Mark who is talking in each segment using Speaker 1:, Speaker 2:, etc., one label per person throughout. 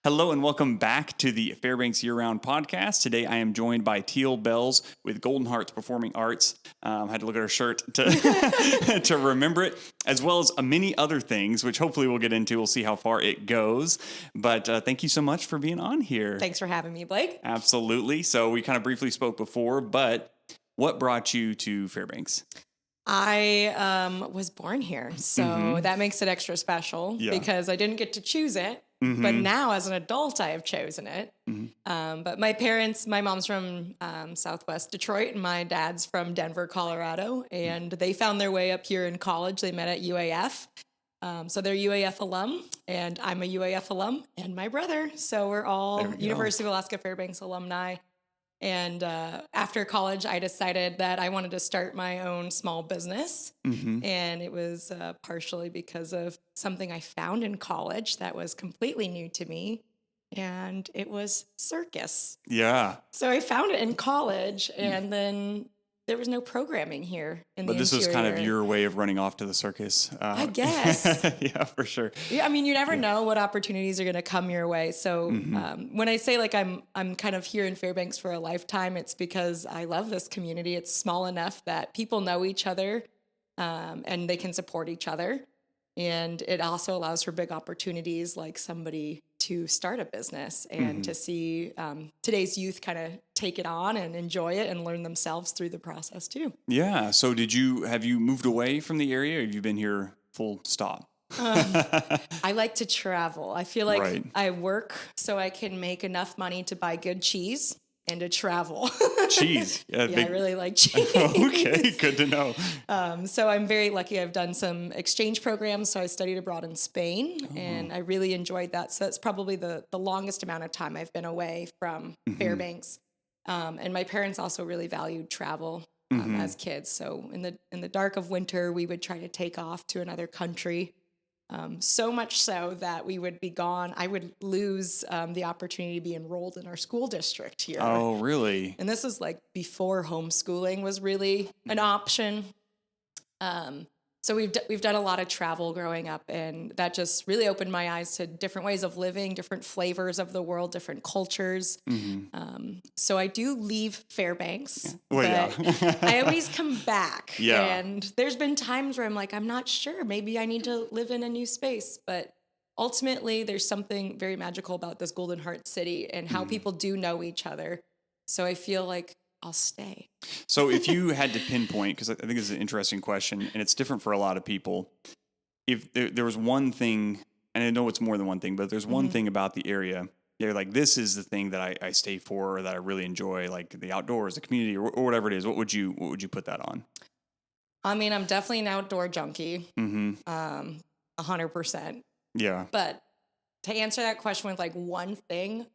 Speaker 1: Hello and welcome back to the Fairbanks Year-Round Podcast. Today I am joined by Teal, Belz with Golden Hearts Performing Arts. I had to look at her shirt to to remember it, as well as many other things, which hopefully we'll get into. We'll see how far it goes. But thank you so much for being on here.
Speaker 2: Thanks for having me, Blake.
Speaker 1: Absolutely. So we kind of briefly spoke before, but what brought you to Fairbanks?
Speaker 2: I was born here, so that makes it extra special because I didn't get to choose it. But now as an adult, I have chosen it. But my parents, my mom's from Southwest Detroit and my dad's from Denver, Colorado. And they found their way up here in college. They met at UAF. So they're UAF alum and I'm a UAF alum and my brother. So we're all University of Alaska Fairbanks alumni. And after college, I decided that I wanted to start my own small business. And it was partially because of something I found in college that was completely new to me. And it was circus.
Speaker 1: Yeah.
Speaker 2: So I found it in college and then there was no programming here in the
Speaker 1: But this
Speaker 2: interior.
Speaker 1: was kind of your way of running off to the circus.
Speaker 2: I guess.
Speaker 1: Yeah, for sure.
Speaker 2: Yeah, I mean, you never know what opportunities are going to come your way. So when I say like I'm kind of here in Fairbanks for a lifetime, it's because I love this community. It's small enough that people know each other and they can support each other. And it also allows for big opportunities like somebody to start a business and to see today's youth kind of take it on and enjoy it and learn themselves through the process too.
Speaker 1: Yeah. So have you moved away from the area or have you been here full stop?
Speaker 2: I like to travel. I feel like I work so I can make enough money to buy good cheese and to travel.
Speaker 1: Cheese.
Speaker 2: Yeah, I really like cheese.
Speaker 1: Okay, good to know.
Speaker 2: So I'm very lucky. I've done some exchange programs. So I studied abroad in Spain and I really enjoyed that. So that's probably the longest amount of time I've been away from Fairbanks. And my parents also really valued travel as kids. So in the dark of winter, we would try to take off to another country. So much so that we would be gone. I would lose the opportunity to be enrolled in our school district here.
Speaker 1: Oh, really?
Speaker 2: And this is like before homeschooling was really an option. So we've done a lot of travel growing up, and that just really opened my eyes to different ways of living, different flavors of the world, different cultures. So I do leave Fairbanks, but I always come back. And there's been times where I'm like, I'm not sure. Maybe I need to live in a new space. But ultimately, there's something very magical about this Golden Heart City and how people do know each other. So I feel like I'll stay.
Speaker 1: So if you had to pinpoint, because I think this is an interesting question, and it's different for a lot of people, if there was one thing, and I know it's more than one thing, but there's one thing about the area, you're like, this is the thing that I stay for, or that I really enjoy, like the outdoors, the community, or whatever it is. What would you put that on?
Speaker 2: I mean, I'm definitely an outdoor junkie, 100%.
Speaker 1: Yeah.
Speaker 2: But to answer that question with like one thing,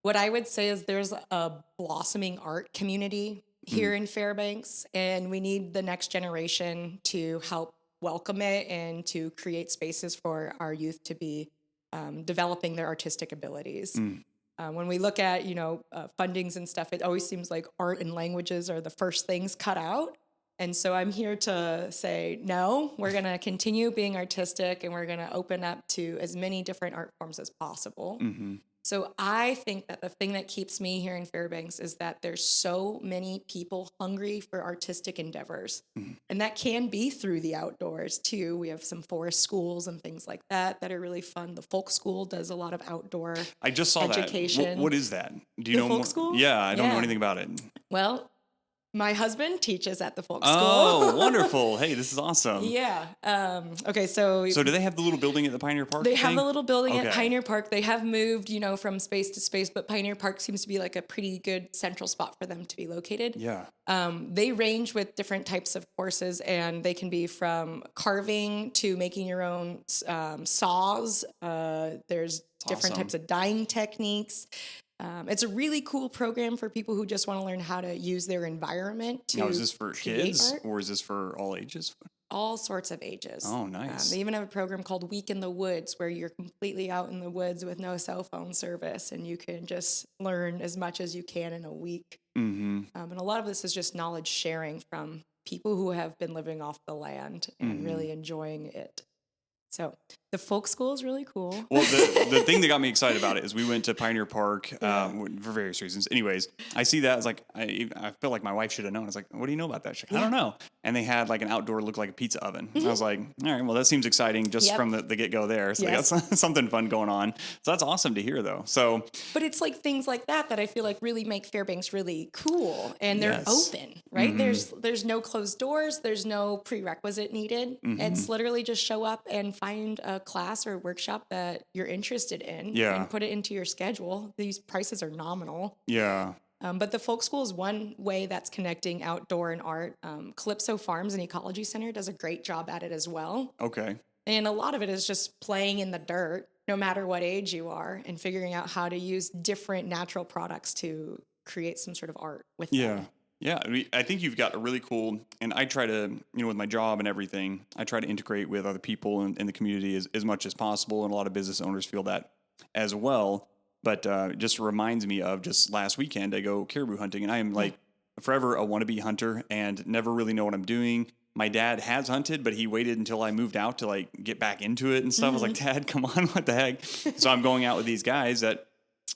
Speaker 2: what I would say is there's a blossoming art community here in Fairbanks, and we need the next generation to help welcome it and to create spaces for our youth to be developing their artistic abilities. When we look at, fundings and stuff, it always seems like art and languages are the first things cut out. And so I'm here to say, no, we're going to continue being artistic and we're going to open up to as many different art forms as possible. So I think that the thing that keeps me here in Fairbanks is that there's so many people hungry for artistic endeavors. And that can be through the outdoors too. We have some forest schools and things like that are really fun. The folk school does a lot of outdoor
Speaker 1: I just saw
Speaker 2: education.
Speaker 1: That. What is that? Do you
Speaker 2: the
Speaker 1: know
Speaker 2: folk
Speaker 1: more?
Speaker 2: School?
Speaker 1: Yeah, I don't know anything about it.
Speaker 2: Well, my husband teaches at the folk school.
Speaker 1: Oh, wonderful. Hey, this is awesome.
Speaker 2: Yeah. Okay, so
Speaker 1: do they have the little building at the Pioneer Park?
Speaker 2: They have the little building at Pioneer Park. They have moved, from space to space, but Pioneer Park seems to be like a pretty good central spot for them to be located.
Speaker 1: Yeah.
Speaker 2: They range with different types of courses, and they can be from carving to making your own saws. There's different types of dyeing techniques. It's a really cool program for people who just want to learn how to use their environment to. Now,
Speaker 1: is this for kids or is this for all ages?
Speaker 2: All sorts of ages.
Speaker 1: Oh, nice.
Speaker 2: They even have a program called Week in the Woods where you're completely out in the woods with no cell phone service and you can just learn as much as you can in a week. And a lot of this is just knowledge sharing from people who have been living off the land and really enjoying it. So the folk school is really cool.
Speaker 1: Well, the thing that got me excited about it is we went to Pioneer Park for various reasons. Anyways, I see that. I was like, I feel like my wife should have known. I was like, what do you know about that? She's like, I don't know. And they had like an outdoor, looked like a pizza oven. I was like, all right, well, that seems exciting just from the get-go there. So that's something fun going on. So that's awesome to hear, though. So,
Speaker 2: but it's like things like that I feel like really make Fairbanks really cool, and they're open, right? There's no closed doors. There's no prerequisite needed. It's literally just show up and find a class or workshop that you're interested in and put it into your schedule. These prices are nominal.
Speaker 1: Yeah.
Speaker 2: But the folk school is one way that's connecting outdoor and art. Calypso Farms and Ecology Center does a great job at it as well.
Speaker 1: Okay.
Speaker 2: And a lot of it is just playing in the dirt, no matter what age you are, and figuring out how to use different natural products to create some sort of art with them.
Speaker 1: Yeah, I think you've got a really cool, and I try to, with my job and everything, I try to integrate with other people in the community as much as possible, and a lot of business owners feel that as well. But it just reminds me of just last weekend, I go caribou hunting, and I am like forever a wannabe hunter and never really know what I'm doing. My dad has hunted, but he waited until I moved out to like get back into it and stuff. I was like, Dad, come on, what the heck? So I'm going out with these guys that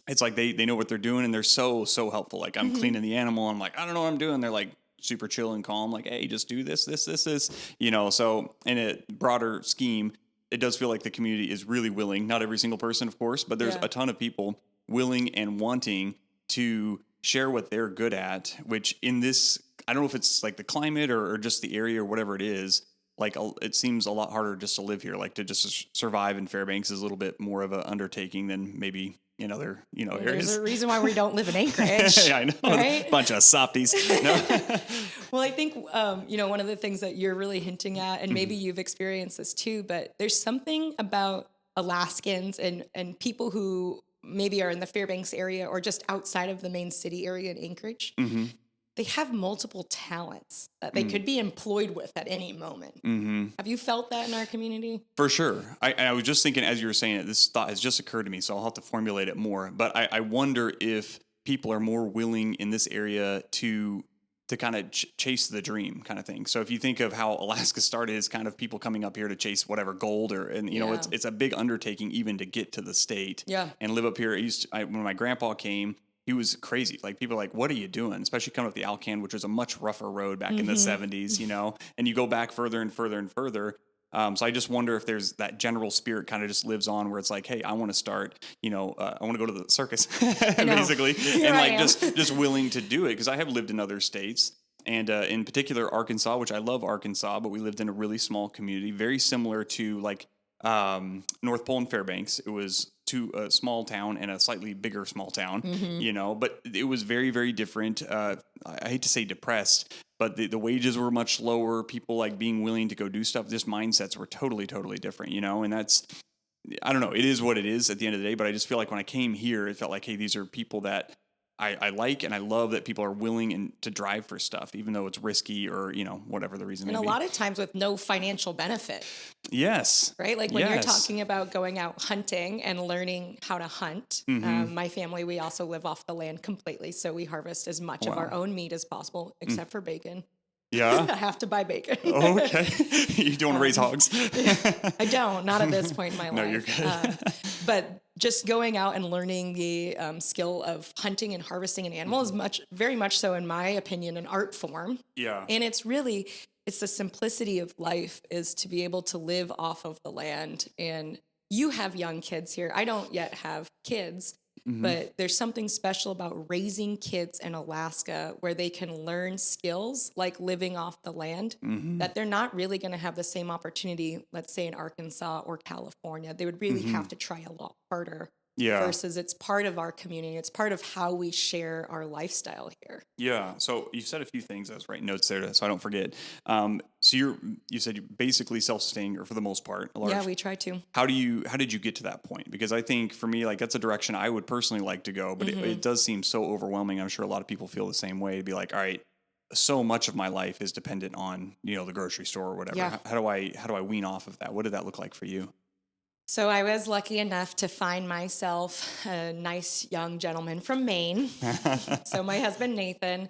Speaker 1: it's like they know what they're doing, and they're so helpful. Like I'm cleaning the animal. I'm like, I don't know what I'm doing. They're like super chill and calm. Like, hey, just do this. So in a broader scheme, it does feel like the community is really willing. Not every single person, of course, but there's a ton of people willing and wanting to share what they're good at, which in this, I don't know if it's like the climate or just the area or whatever it is, like it seems a lot harder just to live here. Like to just survive in Fairbanks is a little bit more of an undertaking than maybe in other, areas.
Speaker 2: There's a reason why we don't live in Anchorage.
Speaker 1: Yeah, I know.
Speaker 2: Right?
Speaker 1: Bunch of softies. No.
Speaker 2: Well, I think, one of the things that you're really hinting at, and maybe you've experienced this too, but there's something about Alaskans and people who maybe are in the Fairbanks area or just outside of the main city area in Anchorage. They have multiple talents that they could be employed with at any moment. Have you felt that in our community?
Speaker 1: For sure. I was just thinking as you were saying it, this thought has just occurred to me, so I'll have to formulate it more. But I wonder if people are more willing in this area to kind of chase the dream kind of thing. So if you think of how Alaska started as kind of people coming up here to chase whatever gold it's a big undertaking even to get to the state and live up here. When my grandpa came, he was crazy. Like people are like, what are you doing? Especially coming up the Alcan, which was a much rougher road back in the 70s, and you go back further and further and further. So I just wonder if there's that general spirit kind of just lives on where it's like, hey, I want to start, I want to go to the circus basically.
Speaker 2: Here
Speaker 1: and
Speaker 2: I
Speaker 1: like
Speaker 2: am.
Speaker 1: just willing to do it. Cause I have lived in other states and in particular Arkansas, which I love Arkansas, but we lived in a really small community, very similar to like North Pole and Fairbanks. It was a small town and a slightly bigger small town, but it was very, very different. I hate to say depressed, but the wages were much lower. People like being willing to go do stuff. Just mindsets were totally, totally different, and that's, I don't know. It is what it is at the end of the day, but I just feel like when I came here, it felt like, hey, these are people that I like, and I love that people are willing to drive for stuff, even though it's risky or, whatever the reason may be.
Speaker 2: And a lot of times with no financial benefit.
Speaker 1: Yes.
Speaker 2: Right? Like when you're talking about going out hunting and learning how to hunt, my family, we also live off the land completely. So we harvest as much of our own meat as possible, except for bacon.
Speaker 1: Yeah.
Speaker 2: I have to buy bacon.
Speaker 1: Okay. You don't raise hogs?
Speaker 2: I don't, not at this point in my life.
Speaker 1: No, you're good.
Speaker 2: But just going out and learning the skill of hunting and harvesting an animal is very much so, in my opinion, an art form.
Speaker 1: Yeah.
Speaker 2: And it's the simplicity of life is to be able to live off of the land. And you have young kids here. I don't yet have kids. But there's something special about raising kids in Alaska where they can learn skills like living off the land that they're not really going to have the same opportunity, let's say in Arkansas or California. They would really have to try a lot harder. Versus it's part of our community. It's part of how we share our lifestyle here. Yeah.
Speaker 1: So you said a few things. I was writing notes there so I don't forget. So you said you're basically self-sustaining, or for the most part.
Speaker 2: Yeah, we try to.
Speaker 1: How did you get to that point? Because I think for me, like that's a direction I would personally like to go, but it does seem so overwhelming. I'm sure a lot of people feel the same way, to be like, all right, so much of my life is dependent on, the grocery store or whatever.
Speaker 2: Yeah.
Speaker 1: How do I wean off of that? What did that look like for you?
Speaker 2: So I was lucky enough to find myself a nice young gentleman from Maine. So my husband, Nathan,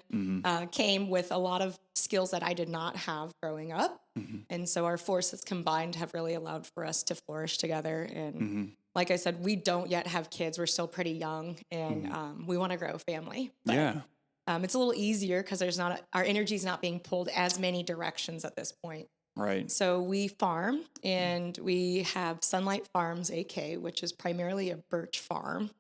Speaker 2: came with a lot of skills that I did not have growing up. And so our forces combined have really allowed for us to flourish together. And like I said, we don't yet have kids. We're still pretty young, and we want to grow a family. But,
Speaker 1: Yeah.
Speaker 2: it's a little easier because our energy is not being pulled as many directions at this point.
Speaker 1: Right.
Speaker 2: So we farm, and we have Sunlight Farms AK, which is primarily a birch farm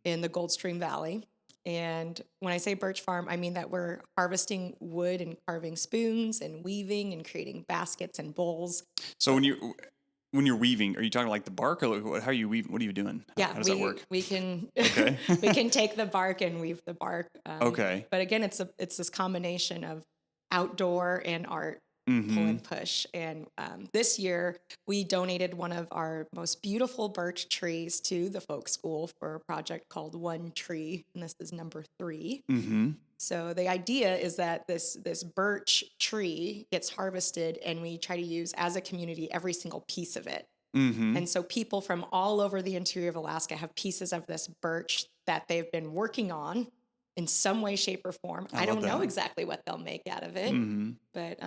Speaker 2: in the Goldstream Valley. And when I say birch farm, I mean that we're harvesting wood and carving spoons and weaving and creating baskets and bowls.
Speaker 1: So when you're weaving, are you talking like the bark, or how are you weaving? What are you doing?
Speaker 2: Yeah,
Speaker 1: how does that work?
Speaker 2: We can
Speaker 1: Okay.
Speaker 2: we can take the bark and weave the bark.
Speaker 1: Okay.
Speaker 2: But again, it's this combination of outdoor and art. Pull and push. And this year, we donated one of our most beautiful birch trees to the folk school for a project called One Tree, and this is number 3. So the idea is that this birch tree gets harvested, and we try to use as a community every single piece of it. And so people from all over the interior of Alaska have pieces of this birch that they've been working on in some way, shape, or form. I don't know exactly what they'll make out of it, but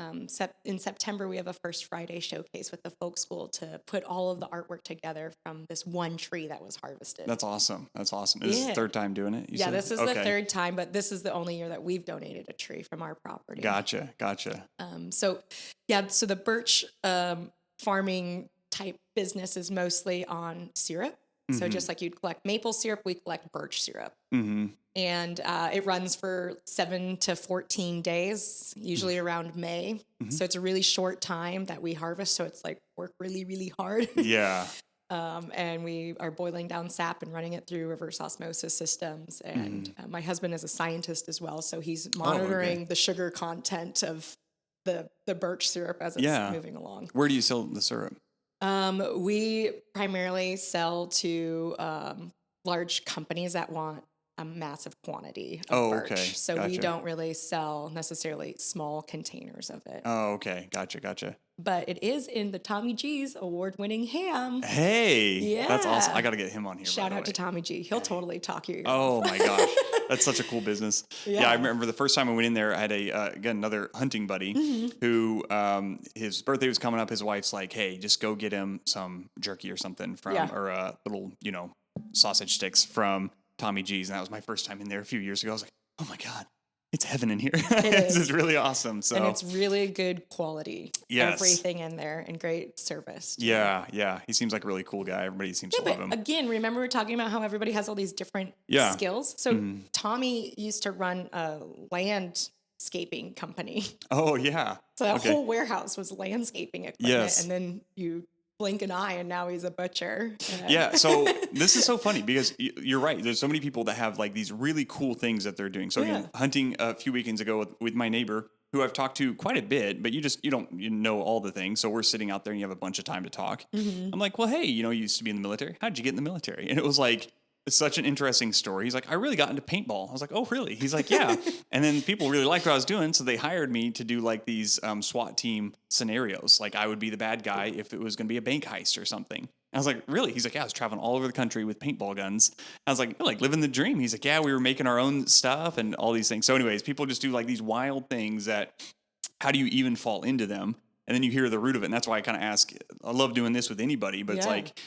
Speaker 2: in September, we have a First Friday showcase with the folk school to put all of the artwork together from this one tree that was harvested.
Speaker 1: That's awesome. This is the third time doing it?
Speaker 2: Yeah, this is the third time, but this is the only year that we've donated a tree from our property.
Speaker 1: Gotcha.
Speaker 2: So the birch farming type business is mostly on syrup. So just like you'd collect maple syrup, we collect birch syrup. And it runs for 7 to 14 days, usually around May. So it's a really short time that we harvest. So it's like work really, really hard.
Speaker 1: Yeah.
Speaker 2: And we are boiling down sap and running it through reverse osmosis systems. And my husband is a scientist as well. So he's monitoring the sugar content of the birch syrup as it's moving along.
Speaker 1: Where do you sell the syrup?
Speaker 2: We primarily sell to large companies that want a massive quantity of birch.
Speaker 1: Okay.
Speaker 2: So
Speaker 1: Gotcha.
Speaker 2: we don't really sell necessarily small containers of it.
Speaker 1: Oh, okay. Gotcha.
Speaker 2: But it is in the Tommy G's award-winning ham.
Speaker 1: Hey.
Speaker 2: Yeah.
Speaker 1: That's awesome. I got to get him on here.
Speaker 2: Shout out to Tommy G. He'll totally talk you.
Speaker 1: Oh my gosh. That's such a cool business.
Speaker 2: Yeah.
Speaker 1: I remember the first time I went in there, I had another hunting buddy who, his birthday was coming up. His wife's like, hey, just go get him some jerky or something or little, sausage sticks from Tommy G's. And that was my first time in there a few years ago. I was like, oh my God, it's heaven in here. This is really awesome. So,
Speaker 2: and it's really good quality.
Speaker 1: Yes.
Speaker 2: Everything in there and great service.
Speaker 1: Yeah. He seems like a really cool guy. Everybody seems to love him.
Speaker 2: Again, remember we're talking about how everybody has all these different skills. So Tommy used to run a landscaping company.
Speaker 1: Oh yeah.
Speaker 2: So that whole warehouse was landscaping equipment.
Speaker 1: Yes.
Speaker 2: And then you blink an eye and now he's a butcher.
Speaker 1: Yeah. So this is so funny because you're right. There's so many people that have like these really cool things that they're doing. So again, hunting a few weekends ago with my neighbor who I've talked to quite a bit, but you know all the things. So we're sitting out there and you have a bunch of time to talk. I'm like, well, hey, you used to be in the military. How'd you get in the military? And it was like, it's such an interesting story. He's like, I really got into paintball. I was like, oh, really? He's like, yeah. And then people really liked what I was doing. So they hired me to do like these SWAT team scenarios. Like I would be the bad guy if it was going to be a bank heist or something. And I was like, really? He's like, yeah, I was traveling all over the country with paintball guns. I was like, you're like living the dream. He's like, yeah, we were making our own stuff and all these things. So anyways, people just do like these wild things that how do you even fall into them? And then you hear the root of it. And that's why I kind of ask, I love doing this with anybody, but it's like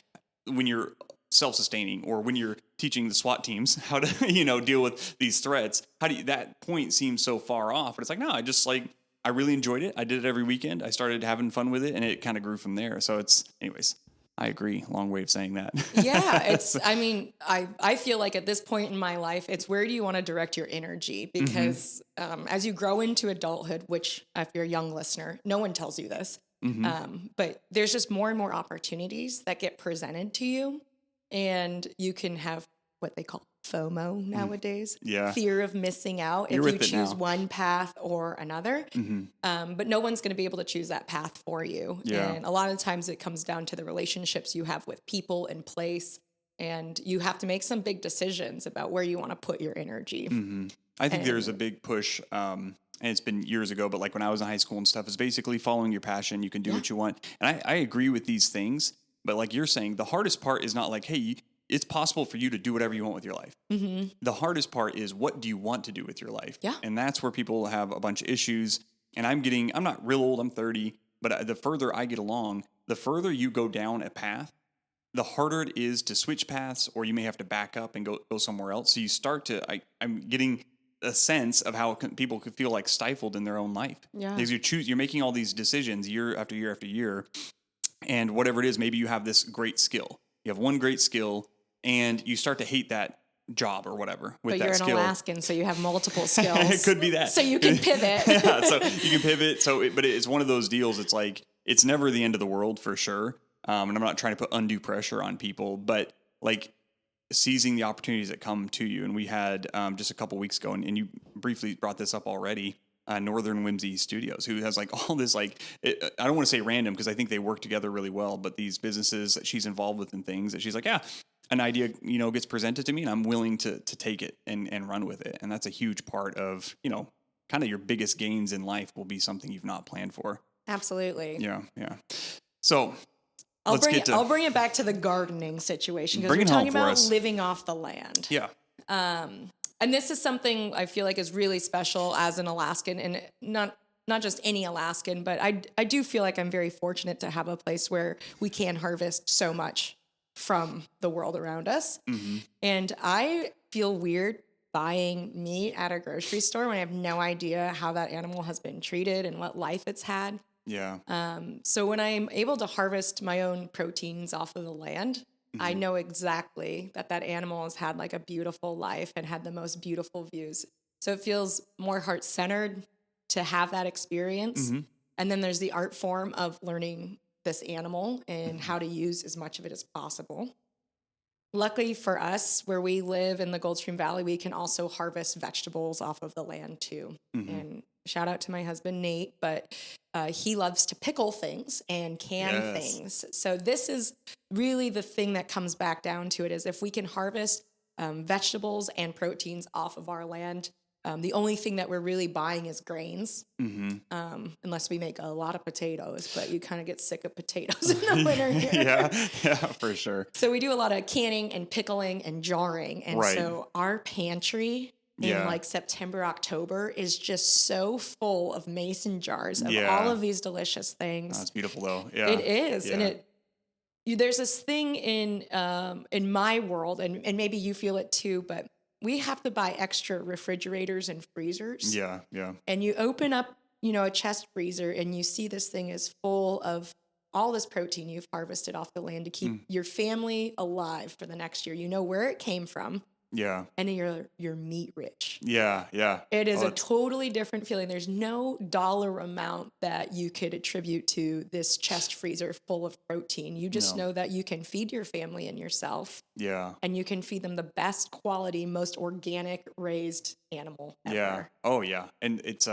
Speaker 1: when you're self-sustaining or when you're teaching the SWAT teams how to, deal with these threats, that point seems so far off, but it's like, no, I really enjoyed it. I did it every weekend. I started having fun with it and it kind of grew from there. So anyways, I agree. Long way of saying that.
Speaker 2: Yeah. I feel like at this point in my life, it's where do you want to direct your energy? Because as you grow into adulthood, which if you're a young listener, no one tells you this, but there's just more and more opportunities that get presented to you. And you can have what they call FOMO nowadays. Yeah. Fear of missing out if you choose one path or another. But no one's going to be able to choose that path for you. Yeah. And a lot of times it comes down to the relationships you have with people and place. And you have to make some big decisions about where you want to put your energy.
Speaker 1: I think there's a big push, and it's been years ago, but like when I was in high school and stuff, is basically following your passion. You can do what you want. And I agree with these things. But like you're saying, the hardest part is not like, hey, it's possible for you to do whatever you want with your life.
Speaker 2: Mm-hmm.
Speaker 1: The hardest part is, what do you want to do with your life?
Speaker 2: Yeah.
Speaker 1: And that's where people have a bunch of issues. And I'm not real old, I'm 30, but the further I get along, the further you go down a path, the harder it is to switch paths, or you may have to back up and go somewhere else. So you start to, I'm getting a sense of how people could feel like stifled in their own life.
Speaker 2: Yeah.
Speaker 1: Because you're making all these decisions year after year after year. And whatever it is, maybe you have this great skill. You have one great skill, and you start to hate that job or whatever with
Speaker 2: but
Speaker 1: that
Speaker 2: you're
Speaker 1: skill.
Speaker 2: an Alaskan, so you have multiple skills.
Speaker 1: It could be that.
Speaker 2: So you can pivot.
Speaker 1: Yeah, so you can pivot. But it's one of those deals. It's like, it's never the end of the world for sure. And I'm not trying to put undue pressure on people, but like seizing the opportunities that come to you. And we had just a couple weeks ago, and you briefly brought this up already, Northern Whimsy Studios, who has like all this, like, I don't want to say random because I think they work together really well, but these businesses that she's involved with and things that she's like, yeah, an idea, gets presented to me and I'm willing to take it and run with it. And that's a huge part of, kind of your biggest gains in life will be something you've not planned for.
Speaker 2: Absolutely.
Speaker 1: Yeah. Yeah. So
Speaker 2: I'll bring it back to the gardening situation, because we're talking about living off the land.
Speaker 1: Yeah.
Speaker 2: And this is something I feel like is really special as an Alaskan, and not just any Alaskan, but I do feel like I'm very fortunate to have a place where we can harvest so much from the world around us.
Speaker 1: Mm-hmm.
Speaker 2: And I feel weird buying meat at a grocery store when I have no idea how that animal has been treated and what life it's had.
Speaker 1: Yeah.
Speaker 2: So when I'm able to harvest my own proteins off of the land,
Speaker 1: Mm-hmm.
Speaker 2: I know exactly that animal has had like a beautiful life and had the most beautiful views. So it feels more heart-centered to have that experience.
Speaker 1: Mm-hmm.
Speaker 2: And then there's the art form of learning this animal and how to use as much of it as possible. Luckily for us, where we live in the Goldstream Valley, we can also harvest vegetables off of the land too.
Speaker 1: Mm-hmm.
Speaker 2: And shout out to my husband, Nate, but he loves to pickle things and can things. So this is really the thing that comes back down to it, is if we can harvest vegetables and proteins off of our land, the only thing that we're really buying is grains, unless we make a lot of potatoes, but you kind of get sick of potatoes in the winter here.
Speaker 1: Yeah, for sure.
Speaker 2: So we do a lot of canning and pickling and jarring. And so our pantry in like September, October is just so full of mason jars of all of these delicious things.
Speaker 1: That's beautiful though. Yeah.
Speaker 2: It is. Yeah. And there's this thing in my world, and maybe you feel it too, but we have to buy extra refrigerators and freezers.
Speaker 1: Yeah, yeah.
Speaker 2: And you open up, a chest freezer, and you see this thing is full of all this protein you've harvested off the land to keep your family alive for the next year. You know where it came from.
Speaker 1: Yeah.
Speaker 2: And you're meat rich.
Speaker 1: Yeah, yeah.
Speaker 2: It is a totally different feeling. There's no dollar amount that you could attribute to this chest freezer full of protein. You just know that you can feed your family and yourself.
Speaker 1: Yeah.
Speaker 2: And you can feed them the best quality, most organic raised animal ever.
Speaker 1: Yeah. Oh, yeah. And it's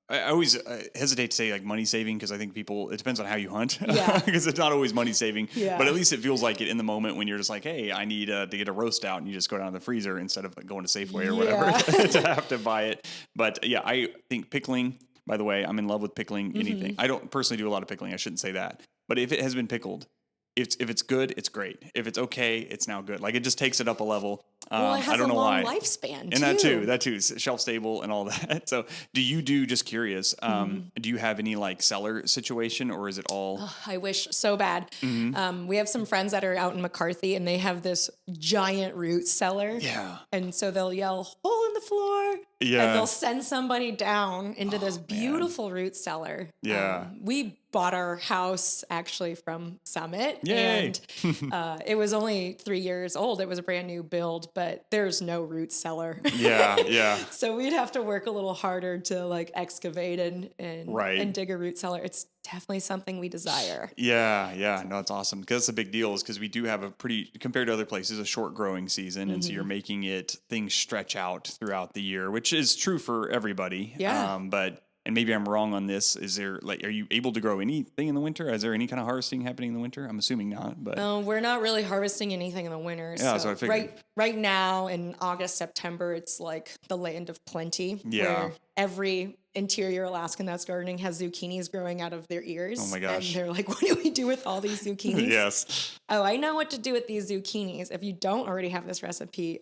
Speaker 1: I always hesitate to say like money saving, because I think it depends on how you hunt.
Speaker 2: Yeah.
Speaker 1: Because it's not always money saving.
Speaker 2: Yeah.
Speaker 1: But at least it feels like it in the moment when you're just like, hey, I need to get a roast out, and you just go down to the freezer instead of like going to Safeway or whatever to have to buy it. But yeah, I think pickling, by the way, I'm in love with pickling anything. I don't personally do a lot of pickling. I shouldn't say that. But if it has been pickled, if it's good, it's great. If it's okay, it's now good. Like it just takes it up a level.
Speaker 2: Well, it has
Speaker 1: I don't
Speaker 2: a
Speaker 1: know
Speaker 2: long
Speaker 1: why.
Speaker 2: lifespan,
Speaker 1: and that too, shelf stable and all that. So just curious, do you have any like cellar situation, or is it all?
Speaker 2: Oh, I wish so bad. We have some friends that are out in McCarthy, and they have this giant root cellar.
Speaker 1: Yeah.
Speaker 2: And so they'll yell, hole in the floor.
Speaker 1: Yeah.
Speaker 2: And they'll send somebody down into this beautiful root cellar.
Speaker 1: Yeah.
Speaker 2: We bought our house actually from Summit.
Speaker 1: Yay.
Speaker 2: And it was only 3 years old. It was a brand new build, but there's no root cellar.
Speaker 1: Yeah, yeah.
Speaker 2: So we'd have to work a little harder to like excavate and dig a root cellar. It's definitely something we desire.
Speaker 1: Yeah, yeah. No, it's awesome, because that's a big deal, is because we do have a pretty, compared to other places, a short growing season. And so you're making things stretch out throughout the year, which is true for everybody.
Speaker 2: Yeah.
Speaker 1: But and maybe I'm wrong on this, is there like, are you able to grow anything in the winter? Is there any kind of harvesting happening in the winter? I'm assuming not, but.
Speaker 2: No, we're not really harvesting anything in the winter.
Speaker 1: Yeah, so I figured.
Speaker 2: Right now in August, September, it's like the land of plenty.
Speaker 1: Yeah.
Speaker 2: Where every interior Alaskan that's gardening has zucchinis growing out of their ears.
Speaker 1: Oh my gosh.
Speaker 2: And they're like, what do we do with all these zucchinis?
Speaker 1: Yes.
Speaker 2: Oh, I know what to do with these zucchinis. If you don't already have this recipe,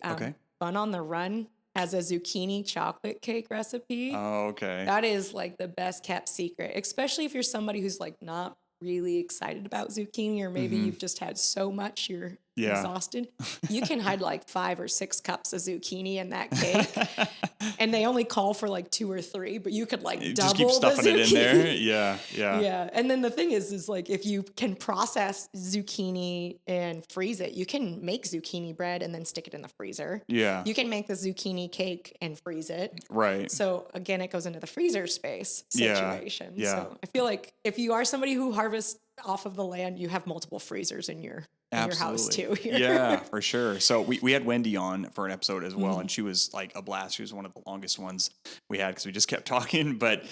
Speaker 2: Fun on the Run has a zucchini chocolate cake recipe.
Speaker 1: Oh, okay.
Speaker 2: That is like the best kept secret, especially if you're somebody who's like not really excited about zucchini, or maybe you've just had so much you're exhausted. You can hide like 5 or 6 cups of zucchini in that cake, and they only call for like 2 or 3, but you could like double
Speaker 1: just keep stuffing
Speaker 2: the
Speaker 1: it
Speaker 2: zucchini.
Speaker 1: in there. Yeah, yeah.
Speaker 2: Yeah. And then the thing is like if you can process zucchini and freeze it, you can make zucchini bread and then stick it in the freezer.
Speaker 1: Yeah.
Speaker 2: You can make the zucchini cake and freeze it.
Speaker 1: Right.
Speaker 2: So again, it goes into the freezer space situation.
Speaker 1: Yeah.
Speaker 2: So I feel like if you are somebody who harvests off of the land, you have multiple freezers in your house too. Here.
Speaker 1: Yeah, for sure. So we had Wendy on for an episode as well, and she was like a blast. She was one of the longest ones we had because we just kept talking. But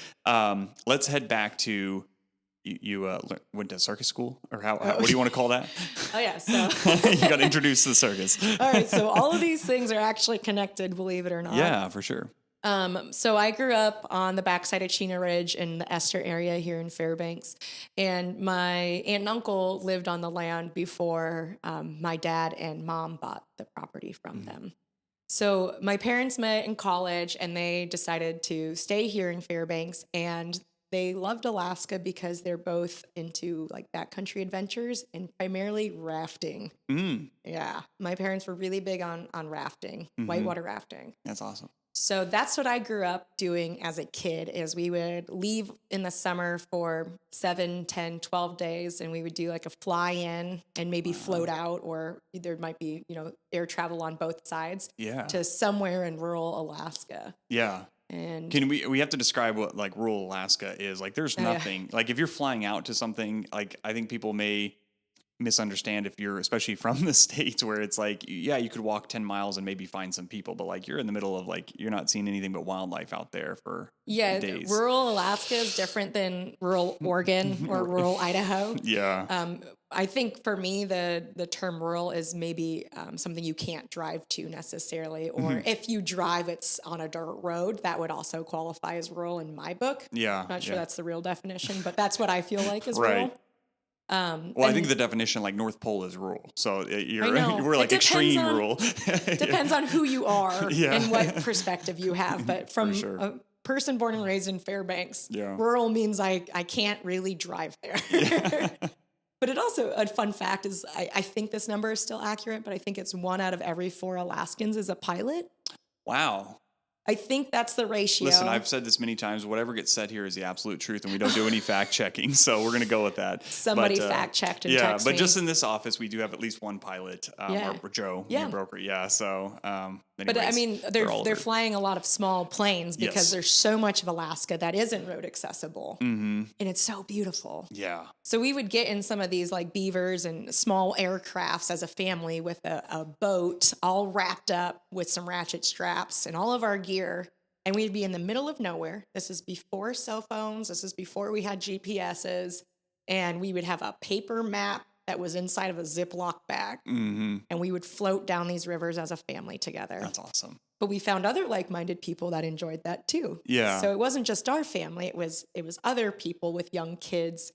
Speaker 1: let's head back to you went to circus school, or how what do you want to call that?
Speaker 2: Oh yeah, so
Speaker 1: you got to introduce the circus.
Speaker 2: All right, so all of these things are actually connected, believe it or not.
Speaker 1: Yeah, for sure.
Speaker 2: So I grew up on the backside of Chena Ridge in the Esther area here in Fairbanks, and my aunt and uncle lived on the land before my dad and mom bought the property from them. So my parents met in college, and they decided to stay here in Fairbanks, and they loved Alaska because they're both into like backcountry adventures and primarily rafting. Yeah, my parents were really big on rafting, whitewater rafting.
Speaker 1: That's awesome.
Speaker 2: So that's what I grew up doing as a kid, is we would leave in the summer for 7, 10, 12 days, and we would do like a fly in and maybe float out, or there might be, air travel on both sides to somewhere in rural Alaska.
Speaker 1: Yeah.
Speaker 2: And
Speaker 1: we have to describe what like rural Alaska is. Like there's nothing, like if you're flying out to something, like I think people may misunderstand if you're especially from the States, where it's like, yeah, you could walk 10 miles and maybe find some people, but like you're in the middle of like, you're not seeing anything but wildlife out there for days.
Speaker 2: Rural Alaska is different than rural Oregon or rural Idaho.
Speaker 1: Yeah.
Speaker 2: I think for me, the term rural is maybe something you can't drive to necessarily, or if you drive, it's on a dirt road. That would also qualify as rural in my book.
Speaker 1: Yeah.
Speaker 2: I'm not sure that's the real definition, but that's what I feel like is
Speaker 1: right.
Speaker 2: rural.
Speaker 1: Well, I think the definition, like North Pole, is rural. So we're like
Speaker 2: extreme
Speaker 1: rural.
Speaker 2: Depends on who you are and what perspective you have. But from a person born and raised in Fairbanks, rural means I can't really drive there. Yeah. But it also, a fun fact is, I think this number is still accurate, but I think it's 1 out of every 4 Alaskans is a pilot.
Speaker 1: Wow.
Speaker 2: I think that's the ratio.
Speaker 1: Listen, I've said this many times. Whatever gets said here is the absolute truth, and we don't do any fact checking. So we're going to go with that.
Speaker 2: Somebody fact checked and texted me.
Speaker 1: Just in this office, we do have at least one pilot, or Joe, your broker. Yeah. So, anyways,
Speaker 2: but I mean, they're flying a lot of small planes because there's so much of Alaska that isn't road accessible, and it's so beautiful.
Speaker 1: Yeah.
Speaker 2: So we would get in some of these like beavers and small aircrafts as a family with a boat all wrapped up with some ratchet straps and all of our gear. And we'd be in the middle of nowhere. This is before cell phones. This is before we had GPSs. And we would have a paper map that was inside of a Ziploc bag. And we would float down these rivers as a family together.
Speaker 1: That's awesome.
Speaker 2: But we found other like-minded people that enjoyed that too.
Speaker 1: Yeah.
Speaker 2: So it wasn't just our family. It was other people with young kids.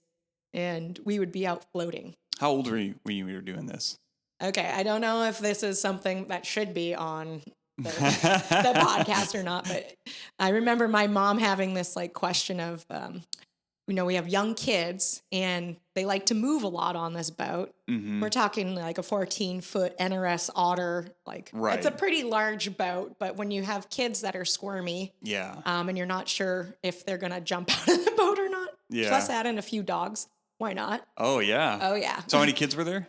Speaker 2: And we would be out floating.
Speaker 1: How old were you when you were doing this? Okay,
Speaker 2: I don't know if this is something that should be on the podcast or not, but I remember my mom having this like question of, we have young kids and they like to move a lot on this boat. We're talking like a 14-foot NRS Otter, it's a pretty large boat, but when you have kids that are squirmy, and you're not sure if they're going to jump out of the boat or not, plus add in a few dogs, why not?
Speaker 1: Oh yeah.
Speaker 2: Oh yeah.
Speaker 1: So how many kids were there?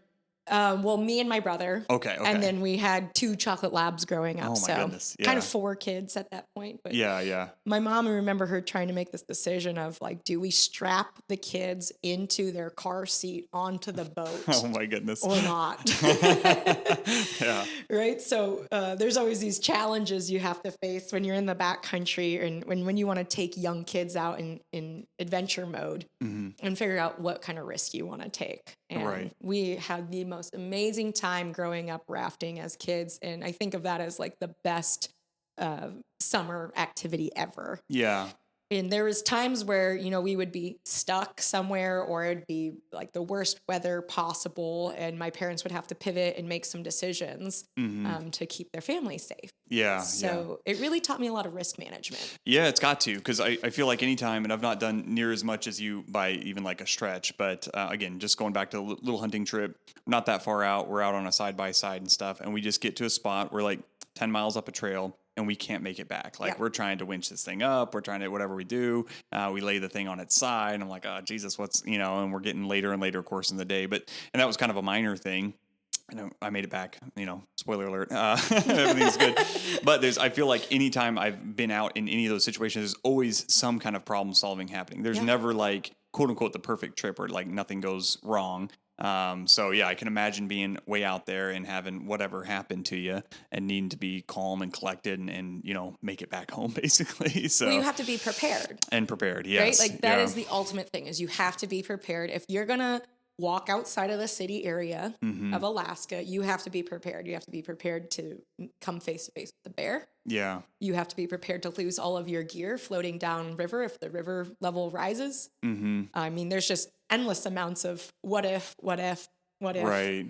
Speaker 2: Well, me and my brother.
Speaker 1: Okay.
Speaker 2: And then we had 2 chocolate labs growing up.
Speaker 1: Oh, my
Speaker 2: so
Speaker 1: goodness.
Speaker 2: kind
Speaker 1: Yeah.
Speaker 2: of 4 kids at that point. But
Speaker 1: Yeah.
Speaker 2: my mom, I remember her trying to make this decision of like, do we strap the kids into their car seat onto the boat
Speaker 1: Oh, my goodness.
Speaker 2: or not?
Speaker 1: Yeah.
Speaker 2: Right. So there's always these challenges you have to face when you're in the backcountry and when you want to take young kids out in adventure mode and figure out what kind of risk you want to take. And
Speaker 1: Right.
Speaker 2: we had the most amazing time growing up rafting as kids. And I think of that as like the best summer activity ever.
Speaker 1: Yeah.
Speaker 2: And there was times where, you know, we would be stuck somewhere or it'd be like the worst weather possible. And my parents would have to pivot and make some decisions to keep their family safe.
Speaker 1: Yeah.
Speaker 2: So it really taught me a lot of risk management.
Speaker 1: Yeah, it's got to, because I feel like anytime, and I've not done near as much as you by even like a stretch, but again, just going back to a little hunting trip, not that far out, we're out on a side-by-side and stuff, and we just get to a spot, we're like 10 miles up a trail, and we can't make it back. Like we're trying to winch this thing up, we're trying to, whatever we do, we lay the thing on its side, and I'm like, oh, Jesus, what's, you know, and we're getting later and later, of course, in the day, and that was kind of a minor thing. I made it back, you know, spoiler alert, everything's good. But I feel like anytime I've been out in any of those situations, there's always some kind of problem solving happening. There's never like, quote unquote, the perfect trip where like nothing goes wrong. So yeah, I can imagine being way out there and having whatever happen to you and needing to be calm and collected and you know, make it back home basically. So
Speaker 2: well, you have to be prepared.
Speaker 1: And prepared, yes.
Speaker 2: Right? Like that is the ultimate thing is you have to be prepared. If you're going to walk outside of the city area of Alaska, you have to be prepared. You have to be prepared to come face to face with the bear.
Speaker 1: Yeah.
Speaker 2: You have to be prepared to lose all of your gear floating down river if the river level rises. I mean, there's just endless amounts of what if.
Speaker 1: Right.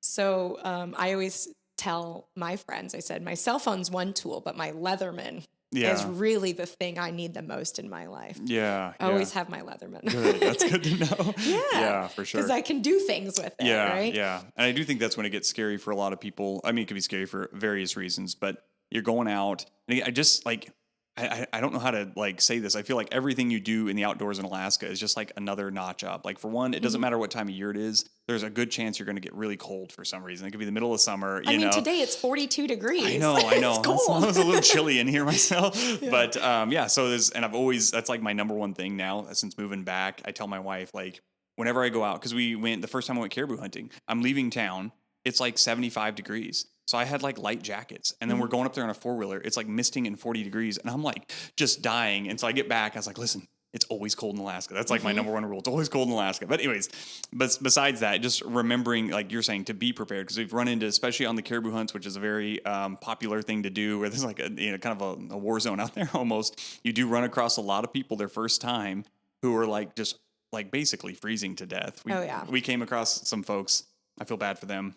Speaker 2: So I always tell my friends, I said, my cell phone's one tool, but my Leatherman is really the thing I need the most in my life.
Speaker 1: Yeah.
Speaker 2: I always have my Leatherman.
Speaker 1: Good. That's good to know. Yeah, for sure.
Speaker 2: Because I can do things with it, right?
Speaker 1: Yeah. And I do think that's when it gets scary for a lot of people. I mean, it could be scary for various reasons, but you're going out. And I just like, I don't know how to like say this. I feel like everything you do in the outdoors in Alaska is just like another notch up. Like for one, it doesn't matter what time of year it is. There's a good chance you're going to get really cold for some reason. It could be the middle of summer.
Speaker 2: I mean, today it's 42 degrees.
Speaker 1: I know.
Speaker 2: It's cold.
Speaker 1: I was a little chilly in here myself, but so and I've always, that's like my number one thing now since moving back. I tell my wife, like, whenever I go out, because the first time I went caribou hunting, I'm leaving town. It's like 75 degrees. So I had like light jackets and then we're going up there on a 4-wheeler. It's like misting and 40 degrees and I'm like just dying. And so I get back, I was like, listen, it's always cold in Alaska. That's like my number one rule. It's always cold in Alaska. But anyways, besides that, just remembering, like you're saying, to be prepared, because we've run into, especially on the caribou hunts, which is a very popular thing to do, where there's like kind of a war zone out there almost. You do run across a lot of people their first time who are like just like basically freezing to death. We came across some folks. I feel bad for them.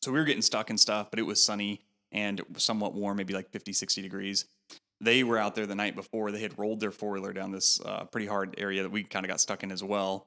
Speaker 1: So we were getting stuck and stuff, but it was sunny and somewhat warm, maybe like 50, 60 degrees. They were out there the night before. They had rolled their 4-wheeler down this pretty hard area that we kind of got stuck in as well.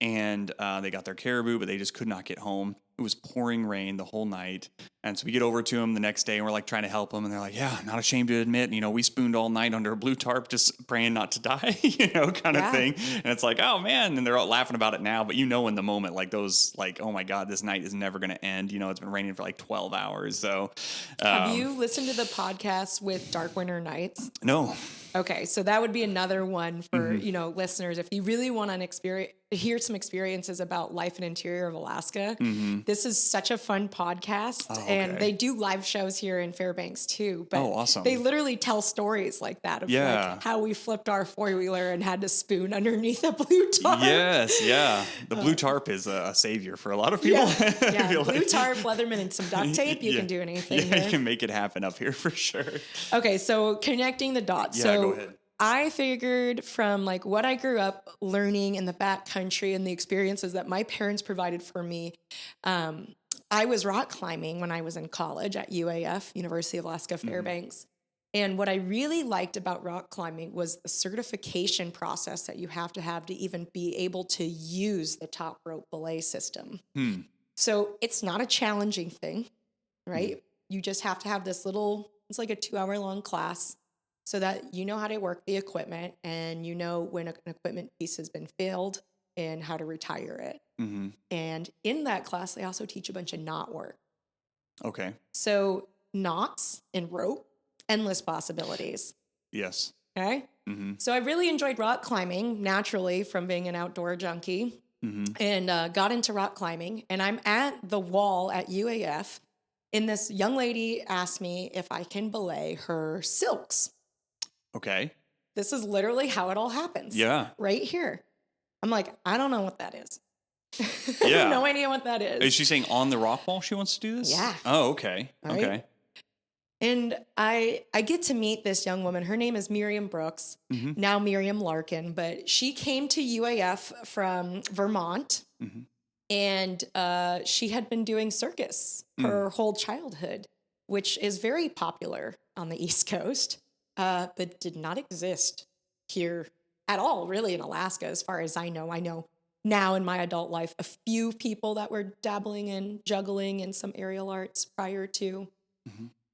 Speaker 1: And they got their caribou, but they just could not get home. It was pouring rain the whole night. And so we get over to them the next day and we're like trying to help them. And they're like, yeah, not ashamed to admit, we spooned all night under a blue tarp, just praying not to die, kind of thing. And it's like, oh man. And they're all laughing about it now. But in the moment, like those, like, oh my God, this night is never going to end. It's been raining for like 12 hours. So
Speaker 2: have you listened to the podcast with Dark Winter Nights?
Speaker 1: No.
Speaker 2: Okay. So that would be another one for, listeners. If you really want to hear some experiences about life in interior of Alaska, this is such a fun podcast. And they do live shows here in Fairbanks too. But
Speaker 1: awesome.
Speaker 2: They literally tell stories like that of like how we flipped our 4-wheeler and had to spoon underneath a blue tarp.
Speaker 1: Yes, yeah. The blue tarp is a savior for a lot of people.
Speaker 2: Yeah, blue tarp, Leatherman, and some duct tape. You can do anything.
Speaker 1: Yeah, you can make it happen up here for sure.
Speaker 2: Okay, so connecting the dots.
Speaker 1: Yeah, go ahead.
Speaker 2: I figured from like what I grew up learning in the backcountry and the experiences that my parents provided for me. I was rock climbing when I was in college at UAF, University of Alaska Fairbanks. And what I really liked about rock climbing was the certification process that you have to even be able to use the top rope belay system. So it's not a challenging thing, right? You just have to have this it's like a 2-hour-long class so that you know how to work the equipment and you know when an equipment piece has been filled and how to retire it.
Speaker 1: Mm-hmm.
Speaker 2: And in that class, they also teach a bunch of knot work.
Speaker 1: Okay.
Speaker 2: So knots and rope, endless possibilities.
Speaker 1: Yes.
Speaker 2: Okay.
Speaker 1: Mm-hmm.
Speaker 2: So I really enjoyed rock climbing naturally from being an outdoor junkie, and got into rock climbing. And I'm at the wall at UAF, and this young lady asked me if I can belay her silks.
Speaker 1: Okay.
Speaker 2: This is literally how it all happens.
Speaker 1: Yeah.
Speaker 2: Right here. I'm like, I don't know what that is. I
Speaker 1: Yeah.
Speaker 2: have no idea what that is.
Speaker 1: Is she saying on the rock wall she wants to do this?
Speaker 2: Yeah.
Speaker 1: Oh, okay.
Speaker 2: Right?
Speaker 1: Okay.
Speaker 2: And I get to meet this young woman. Her name is Miriam Brooks, now Miriam Larkin, but she came to UAF from Vermont, and she had been doing circus her whole childhood, which is very popular on the East Coast, but did not exist here at all, really, in Alaska, as far as I know. I know now in my adult life a few people that were dabbling in juggling and some aerial arts prior to.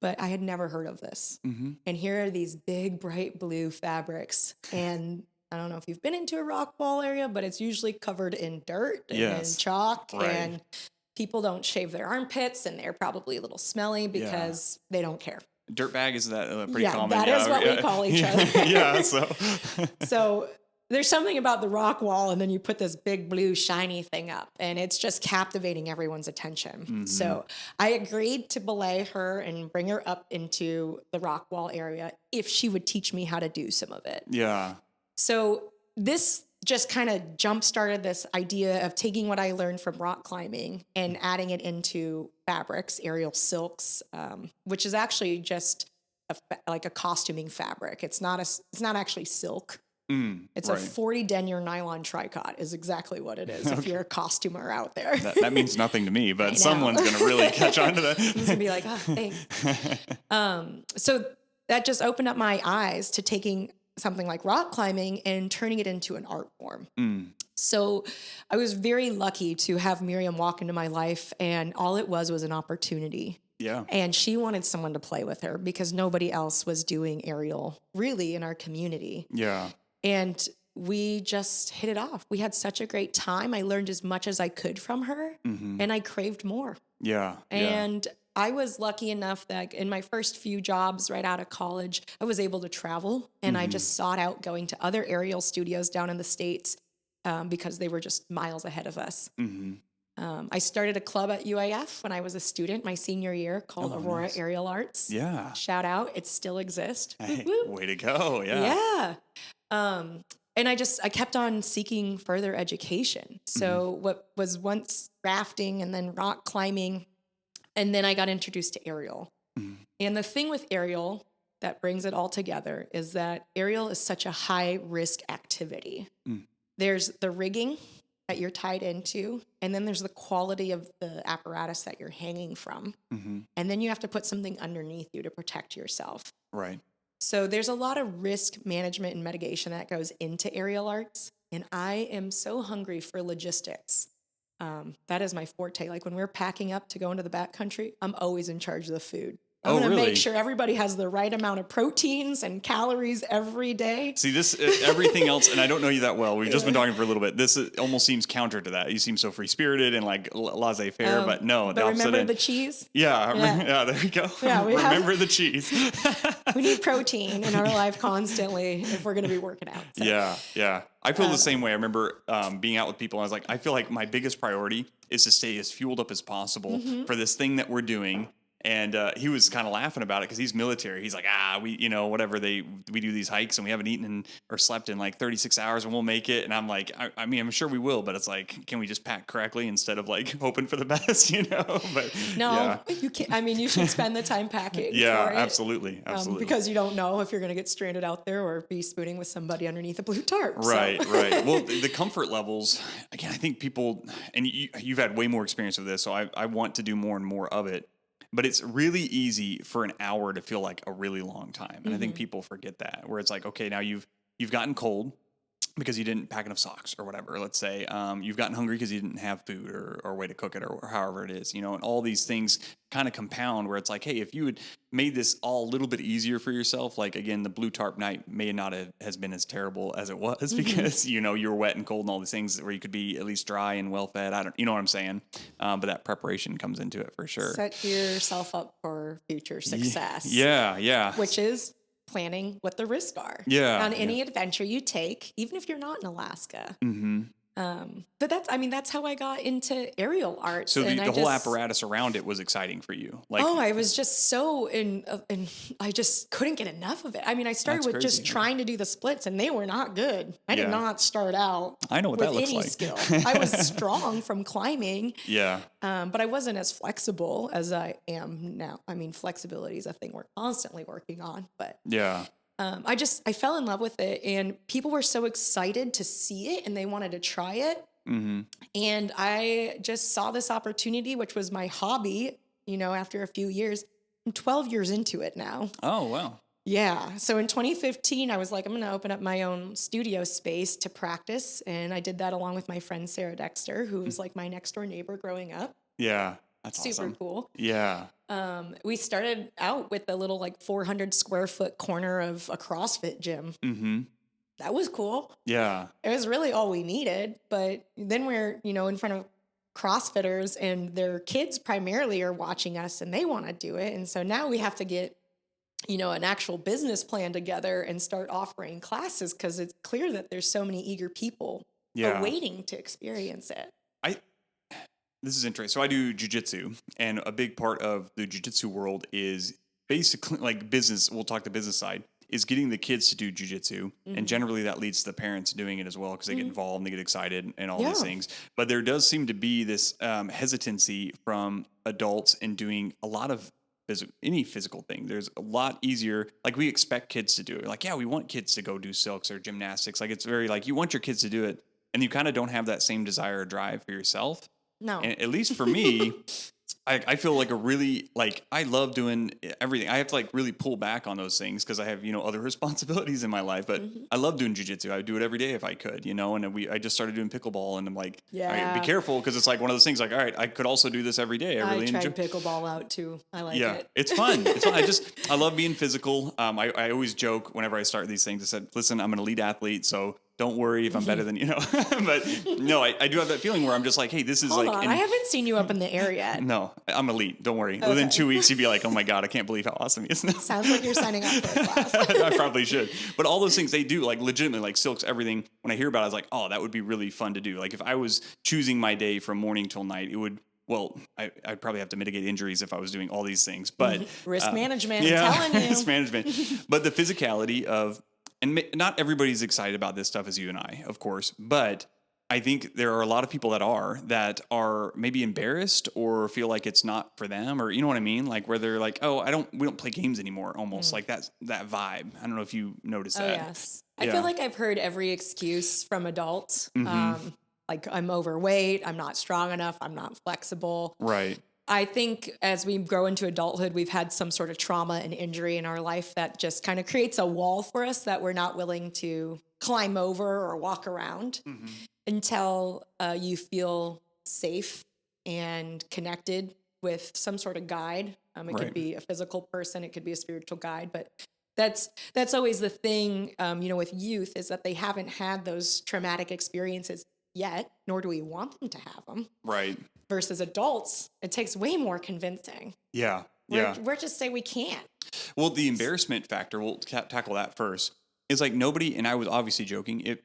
Speaker 2: But I had never heard of this. And here are these big, bright blue fabrics. And I don't know if you've been into a rock wall area, but it's usually covered in dirt and chalk.
Speaker 1: Right.
Speaker 2: And people don't shave their armpits, and they're probably a little smelly because they don't care.
Speaker 1: Dirtbag, is that pretty common?
Speaker 2: That is what we call each other.
Speaker 1: Yeah, so.
Speaker 2: So there's something about the rock wall, and then you put this big blue shiny thing up, and it's just captivating everyone's attention. So I agreed to belay her and bring her up into the rock wall area if she would teach me how to do some of it.
Speaker 1: Yeah.
Speaker 2: So this just kind of jump-started this idea of taking what I learned from rock climbing and adding it into fabrics, aerial silks, which is actually just like a costuming fabric. It's not actually silk. It's a 40 denier nylon tricot is exactly what it is. If you're a costumer out there,
Speaker 1: that means nothing to me, but someone's going to really catch on to that.
Speaker 2: It's going to be like, oh, thanks. So that just opened up my eyes to taking something like rock climbing and turning it into an art form. So I was very lucky to have Miriam walk into my life, and all it was an opportunity.
Speaker 1: Yeah.
Speaker 2: And she wanted someone to play with her because nobody else was doing aerial really in our community.
Speaker 1: Yeah.
Speaker 2: And we just hit it off. We had such a great time. I learned as much as I could from her, and I craved more.
Speaker 1: Yeah.
Speaker 2: And I was lucky enough that in my first few jobs right out of college, I was able to travel, and I just sought out going to other aerial studios down in the States because they were just miles ahead of us. I started a club at UAF when I was a student, my senior year, called Aurora Aerial Arts.
Speaker 1: Yeah.
Speaker 2: Shout out. It still exists.
Speaker 1: Hey, way to go. Yeah.
Speaker 2: Yeah. And I kept on seeking further education. So what was once rafting and then rock climbing, and then I got introduced to aerial. And the thing with aerial that brings it all together is that aerial is such a high risk activity. There's the rigging that you're tied into, and then there's the quality of the apparatus that you're hanging from. And then you have to put something underneath you to protect yourself.
Speaker 1: Right.
Speaker 2: So there's a lot of risk management and mitigation that goes into aerial arts. And I am so hungry for logistics. That is my forte. Like when we're packing up to go into the backcountry, I'm always in charge of the food. I'm going to make sure everybody has the right amount of proteins and calories every day.
Speaker 1: See, this, everything else, and I don't know you that well. We've just been talking for a little bit. This almost seems counter to that. You seem so free-spirited and like laissez-faire, but no, the opposite.
Speaker 2: Remember the cheese?
Speaker 1: Yeah, there we go.
Speaker 2: Yeah,
Speaker 1: remember the cheese.
Speaker 2: We need protein in our life constantly if we're going to be working out. So.
Speaker 1: Yeah. I feel the same way. I remember being out with people. I was like, I feel like my biggest priority is to stay as fueled up as possible for this thing that we're doing. And he was kind of laughing about it because he's military. He's like, we do these hikes and we haven't eaten or slept in like 36 hours and we'll make it. And I'm like, I mean, I'm sure we will, but it's like, can we just pack correctly instead of like hoping for the best, But
Speaker 2: no, you can't. I mean, you should spend the time packing.
Speaker 1: Yeah,
Speaker 2: for it,
Speaker 1: absolutely.
Speaker 2: Because you don't know if you're going to get stranded out there or be spooning with somebody underneath a blue tarp.
Speaker 1: Right. Well, the comfort levels, again, I think people, and you've had way more experience with this, so I want to do more and more of it. But it's really easy for an hour to feel like a really long time. And I think people forget that, where it's like, okay, now you've gotten cold. because you didn't pack enough socks or whatever. Let's say you've gotten hungry because you didn't have food or a way to cook it or however it is, and all these things kind of compound where it's like, hey, if you had made this all a little bit easier for yourself, like again, the blue tarp night may not have has been as terrible as it was because, you were wet and cold and all these things where you could be at least dry and well fed. You know what I'm saying? But that preparation comes into it for sure.
Speaker 2: Set yourself up for future success.
Speaker 1: Yeah.
Speaker 2: Which is planning what the risks are on any adventure you take, even if you're not in Alaska.
Speaker 1: Mm-hmm.
Speaker 2: But that's how I got into aerial arts.
Speaker 1: So the whole apparatus around it was exciting for you.
Speaker 2: I was just so and I just couldn't get enough of it. I started with just trying to do the splits, and they were not good. I did not start out.
Speaker 1: I know what
Speaker 2: with
Speaker 1: that looks
Speaker 2: any
Speaker 1: like.
Speaker 2: skill. I was strong from climbing.
Speaker 1: Yeah.
Speaker 2: But I wasn't as flexible as I am now. Flexibility is a thing we're constantly working on. But
Speaker 1: yeah.
Speaker 2: I fell in love with it, and people were so excited to see it and they wanted to try it.
Speaker 1: Mm-hmm.
Speaker 2: And I just saw this opportunity, which was my hobby, after a few years. I'm 12 years into it now.
Speaker 1: Oh, wow.
Speaker 2: Yeah. So in 2015, I was like, I'm going to open up my own studio space to practice. And I did that along with my friend, Sarah Dexter, who was like my next door neighbor growing up.
Speaker 1: Yeah. That's
Speaker 2: super
Speaker 1: awesome.
Speaker 2: cool.
Speaker 1: Yeah.
Speaker 2: We started out with a little 400 square foot corner of a CrossFit gym.
Speaker 1: Mm-hmm.
Speaker 2: That was cool.
Speaker 1: Yeah.
Speaker 2: It was really all we needed. But then we're, in front of CrossFitters, and their kids primarily are watching us and they want to do it. And so now we have to get, an actual business plan together and start offering classes, because it's clear that there's so many eager people waiting to experience it.
Speaker 1: This is interesting. So I do jujitsu, and a big part of the jujitsu world is basically business. We'll talk the business side, is getting the kids to do jujitsu. Mm-hmm. And generally that leads to the parents doing it as well, because they get involved and they get excited and all these things. But there does seem to be this hesitancy from adults in doing a lot of any physical thing. There's a lot easier. We expect kids to do it. We want kids to go do silks or gymnastics. It's very you want your kids to do it, and you kind of don't have that same desire or drive for yourself.
Speaker 2: No.
Speaker 1: And at least for me, I feel I love doing everything. I have to really pull back on those things because I have, other responsibilities in my life, but I love doing jujitsu. I would do it every day if I could, and I just started doing pickleball, and I'm like, be careful, because it's one of those things all right, I could also do this every day. I really
Speaker 2: tried
Speaker 1: enjoy
Speaker 2: pickleball out too. I like it.
Speaker 1: It's fun. It's fun. I love being physical. I always joke whenever I start these things. I said, listen, I'm an elite athlete, so don't worry if I'm better than but no, I do have that feeling where I'm just hey, this is
Speaker 2: Hold on. I haven't seen you up in the air yet.
Speaker 1: No, I'm elite. Don't worry. Okay. Within 2 weeks, you'd be like, oh my God, I can't believe how awesome he is.
Speaker 2: Sounds like you're signing up for a class.
Speaker 1: I probably should. But all those things they do, legitimately, silks, everything. When I hear about it, I was like, oh, that would be really fun to do. If I was choosing my day from morning till night, it would. Well, I'd probably have to mitigate injuries if I was doing all these things. But
Speaker 2: risk management, I'm telling you.
Speaker 1: Risk management. But the physicality of. And not everybody's excited about this stuff as you and I, of course, but I think there are a lot of people that are maybe embarrassed or feel like it's not for them, or you know what I mean? Where they're oh, we don't play games anymore, almost that vibe. I don't know if you noticed that.
Speaker 2: Oh, yes. I feel like I've heard every excuse from adults. Mm-hmm. I'm overweight, I'm not strong enough, I'm not flexible.
Speaker 1: Right.
Speaker 2: I think as we grow into adulthood, we've had some sort of trauma and injury in our life that just kind of creates a wall for us that we're not willing to climb over or walk around until you feel safe and connected with some sort of guide. It could be a physical person, it could be a spiritual guide, but that's always the thing, with youth, is that they haven't had those traumatic experiences yet, nor do we want them to have them.
Speaker 1: Right.
Speaker 2: Versus adults, it takes way more convincing.
Speaker 1: Yeah.
Speaker 2: We're just say we can't.
Speaker 1: Well, the embarrassment factor, we'll tackle that first, is nobody, and I was obviously joking,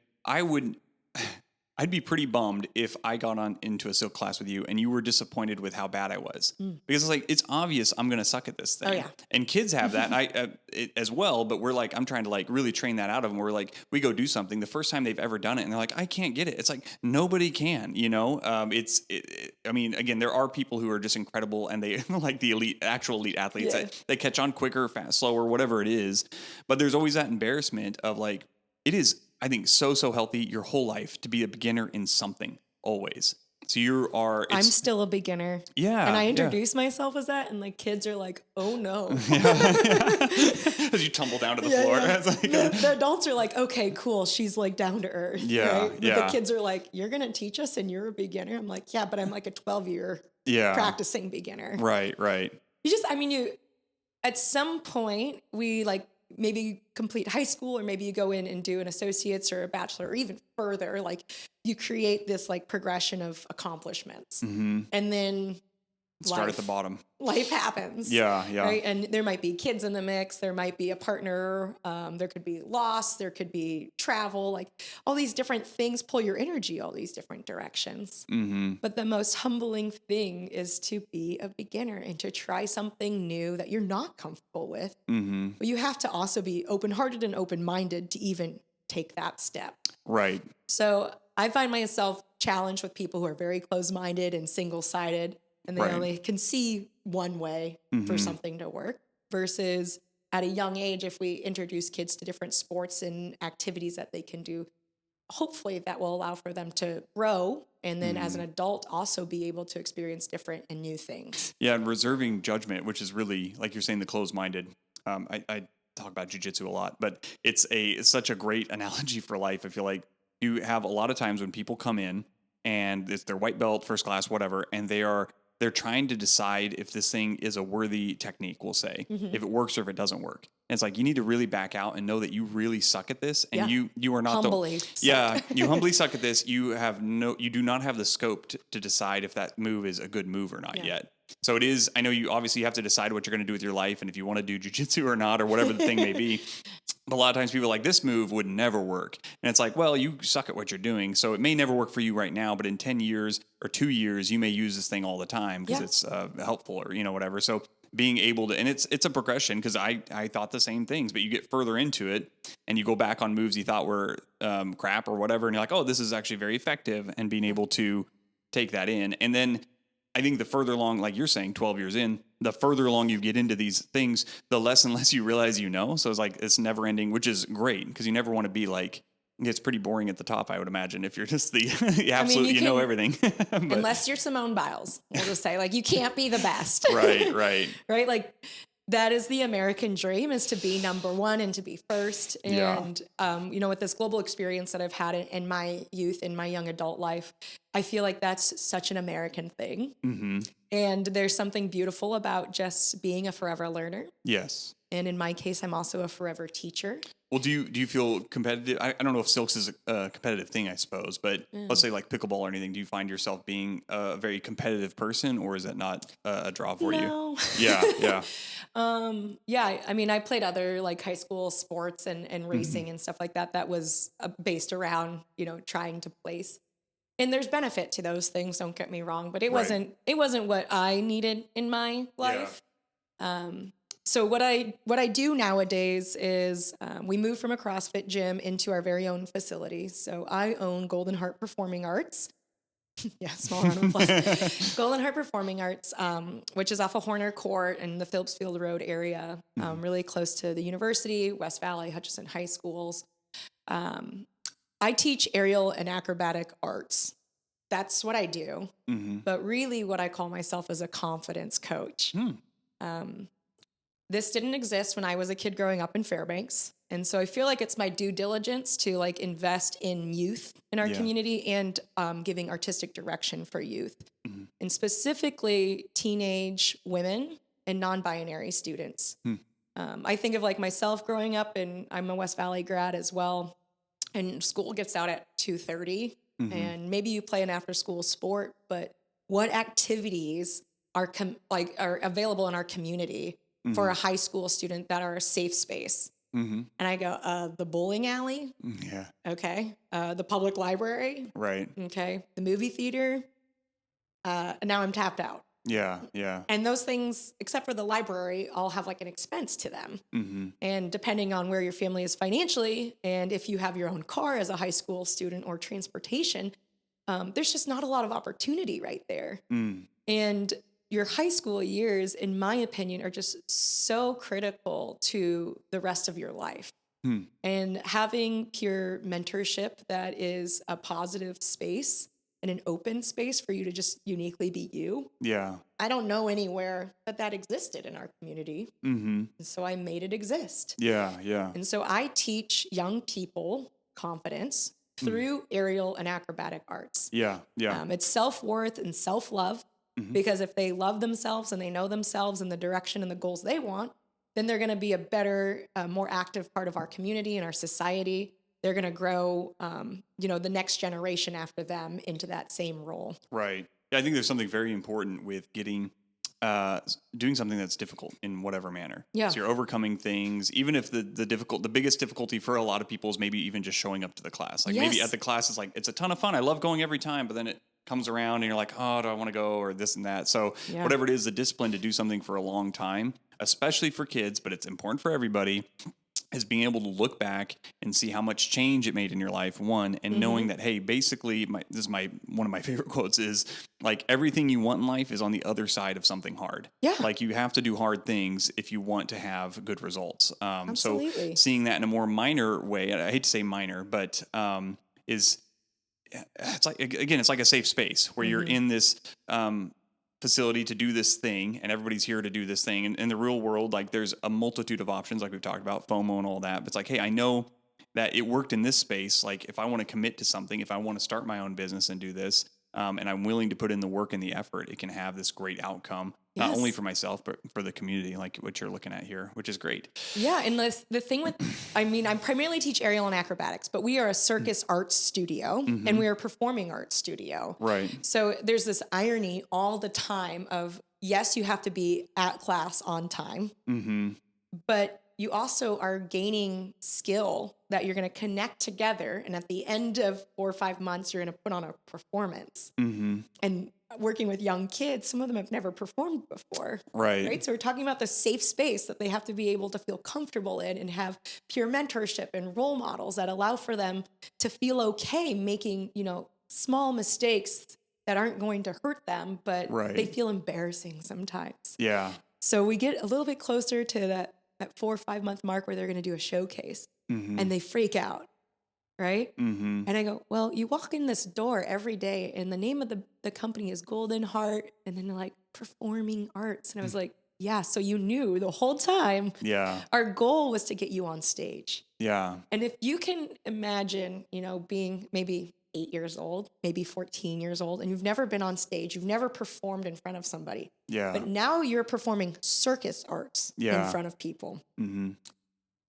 Speaker 1: I'd be pretty bummed if I got into a silk class with you and you were disappointed with how bad I was. Because it's obvious I'm going to suck at this thing.
Speaker 2: Oh, yeah.
Speaker 1: And kids have that, and as well, but we're I'm trying to really train that out of them. We're we go do something the first time they've ever done it, and they're I can't get it. It's nobody can, I mean, again, there are people who are just incredible, and they the actual elite athletes. They catch on quicker, fast, slower, whatever it is. But there's always that embarrassment of it is, I think, so healthy your whole life to be a beginner in something, always. So you are.
Speaker 2: I'm still a beginner.
Speaker 1: Yeah.
Speaker 2: And I introduce myself as that, and like kids are like, "Oh no!"
Speaker 1: As you tumble down to the floor.
Speaker 2: Yeah.
Speaker 1: It's like
Speaker 2: The adults are like, "Okay, cool. She's like down to earth."
Speaker 1: Yeah,
Speaker 2: Right? But
Speaker 1: yeah.
Speaker 2: the kids are like, "You're gonna teach us, and you're a beginner." I'm like, "Yeah, but I'm like a 12-year practicing beginner."
Speaker 1: Right.
Speaker 2: You at some point we like maybe complete high school, or maybe you go in and do an associate's or a bachelor, or even further, like you create this like progression of accomplishments.
Speaker 1: Mm-hmm.
Speaker 2: And then
Speaker 1: Start at the bottom.
Speaker 2: Life happens.
Speaker 1: Yeah.
Speaker 2: Right. And there might be kids in the mix. There might be a partner. There could be loss. There could be travel. Like all these different things pull your energy all these different directions.
Speaker 1: Mm-hmm.
Speaker 2: But the most humbling thing is to be a beginner and to try something new that you're not comfortable with.
Speaker 1: Mm-hmm.
Speaker 2: But you have to also be open-hearted and open-minded to even take that step.
Speaker 1: Right.
Speaker 2: So I find myself challenged with people who are very close-minded and single-sided, and they only can see one way for something to work, versus at a young age, if we introduce kids to different sports and activities that they can do, hopefully that will allow for them to grow. And then as an adult, also be able to experience different and new things.
Speaker 1: Yeah. And reserving judgment, which is really, like you're saying, the closed-minded. I talk about jujitsu a lot, but it's such a great analogy for life. I feel like you have a lot of times when people come in and it's their white belt, first class, whatever, and they're trying to decide if this thing is a worthy technique, we'll say, if it works or if it doesn't work. And it's like, you need to really back out and know that you really suck at this, and you are not
Speaker 2: humbly
Speaker 1: you humbly suck at this. You do not have the scope to decide if that move is a good move or not yet. So it is, I know you obviously have to decide what you're going to do with your life and if you want to do jujitsu or not, or whatever the thing may be. But a lot of times people are like, this move would never work. And it's like, well, you suck at what you're doing. So it may never work for you right now, but in 10 years or 2 years, you may use this thing all the time because it's helpful or, whatever. So being able to, and it's a progression, because I thought the same things, but you get further into it and you go back on moves you thought were crap or whatever. And you're like, oh, this is actually very effective, and being able to take that in. And then I think the further along, like you're saying, 12 years in, the further along you get into these things, the less and less you realize So it's like, it's never ending, which is great, because you never want to be like, it's pretty boring at the top, I would imagine, if you're just the absolute, you know everything. But,
Speaker 2: unless you're Simone Biles, we'll just say, like, you can't be the best.
Speaker 1: Right.
Speaker 2: Right? Like, that is the American dream, is to be number one and to be first. And, with this global experience that I've had in my youth, in my young adult life, I feel like that's such an American thing. Mm-hmm. And there's something beautiful about just being a forever learner.
Speaker 1: Yes.
Speaker 2: And in my case, I'm also a forever teacher.
Speaker 1: Well, do you feel competitive? I don't know if silks is a competitive thing, I suppose, but let's say like pickleball or anything. Do you find yourself being a very competitive person, or is that not a draw for you? Yeah.
Speaker 2: I mean, I played other like high school sports and racing and stuff like that. That was based around, trying to place. And there's benefit to those things, don't get me wrong, but it wasn't what I needed in my life. Yeah. So what I do nowadays is we moved from a CrossFit gym into our very own facility. So I own Golden Heart Performing Arts. Small round of applause. Golden Heart Performing Arts, which is off of Horner Court in the Phillips Field Road area, really close to the university, West Valley, Hutchinson High Schools. I teach aerial and acrobatic arts. That's what I do. Mm-hmm. But really what I call myself is a confidence coach. This didn't exist when I was a kid growing up in Fairbanks. And so I feel like it's my due diligence to like invest in youth in our community and giving artistic direction for youth. Mm-hmm. And specifically teenage women and non-binary students. I think of like myself growing up, and I'm a West Valley grad as well. And school gets out at 2:30, and maybe you play an after-school sport, but what activities are available in our community for a high school student that are a safe space? And I go, the bowling alley.
Speaker 1: Yeah.
Speaker 2: Okay. The public library.
Speaker 1: Right.
Speaker 2: Okay. The movie theater. And now I'm tapped out.
Speaker 1: Yeah. Yeah.
Speaker 2: And those things, except for the library, all have like an expense to them. Mm-hmm. And depending on where your family is financially, and if you have your own car as a high school student or transportation, there's just not a lot of opportunity right there. And your high school years, in my opinion, are just so critical to the rest of your life. And having peer mentorship that is a positive space and an open space for you to just uniquely be you.
Speaker 1: Yeah.
Speaker 2: I don't know anywhere that existed in our community.
Speaker 1: Mm-hmm.
Speaker 2: And so I made it exist.
Speaker 1: Yeah. Yeah.
Speaker 2: And so I teach young people confidence through aerial and acrobatic arts.
Speaker 1: Yeah. Yeah.
Speaker 2: It's self-worth and self-love, because if they love themselves and they know themselves and the direction and the goals they want, then they're going to be a better, more active part of our community and our society. They're going to grow, the next generation after them into that same role.
Speaker 1: Right. Yeah, I think there's something very important with doing something that's difficult in whatever manner.
Speaker 2: Yeah.
Speaker 1: So you're overcoming things, even if the biggest difficulty for a lot of people is maybe even just showing up to the class. Like maybe at the class it's like, it's a ton of fun. I love going every time, but then it comes around and you're like, oh, do I want to go, or this and that. So whatever it is, the discipline to do something for a long time, especially for kids, but it's important for everybody, is being able to look back and see how much change it made in your life, one, and knowing that, hey, basically, one of my favorite quotes is, like, everything you want in life is on the other side of something hard.
Speaker 2: Yeah.
Speaker 1: Like, you have to do hard things if you want to have good results.
Speaker 2: Absolutely.
Speaker 1: So seeing that in a more minor way, I hate to say minor, but it's like a safe space where you're in this facility to do this thing, and everybody's here to do this thing. And in the real world, like, there's a multitude of options, like we've talked about, FOMO and all that. But it's like, hey, I know that it worked in this space. Like, if I want to commit to something, if I want to start my own business and do this, and I'm willing to put in the work and the effort, it can have this great outcome, not only for myself, but for the community, like what you're looking at here, which is great.
Speaker 2: Yeah. And the thing I primarily teach aerial and acrobatics, but we are a circus arts studio and we are a performing arts studio.
Speaker 1: Right.
Speaker 2: So there's this irony all the time of, yes, you have to be at class on time, but you also are gaining skill that you're going to connect together. And at the end of 4 or 5 months, you're going to put on a performance. And working with young kids, some of them have never performed before. Right. So we're talking about the safe space that they have to be able to feel comfortable in and have peer mentorship and role models that allow for them to feel okay making, small mistakes that aren't going to hurt them, but they feel embarrassing sometimes.
Speaker 1: Yeah.
Speaker 2: So we get a little bit closer to that 4 or 5 month mark where they're going to do a showcase and they freak out. Right. And I go, well, you walk in this door every day and the name of the company is Golden Heart. And then they're like, Performing Arts. And I was like, yeah, so you knew the whole time. Yeah. Our goal was to get you on stage. Yeah. And if you can imagine, being maybe 8 years old, maybe 14 years old, and you've never been on stage, you've never performed in front of somebody. Yeah. But now you're performing circus arts in front of people.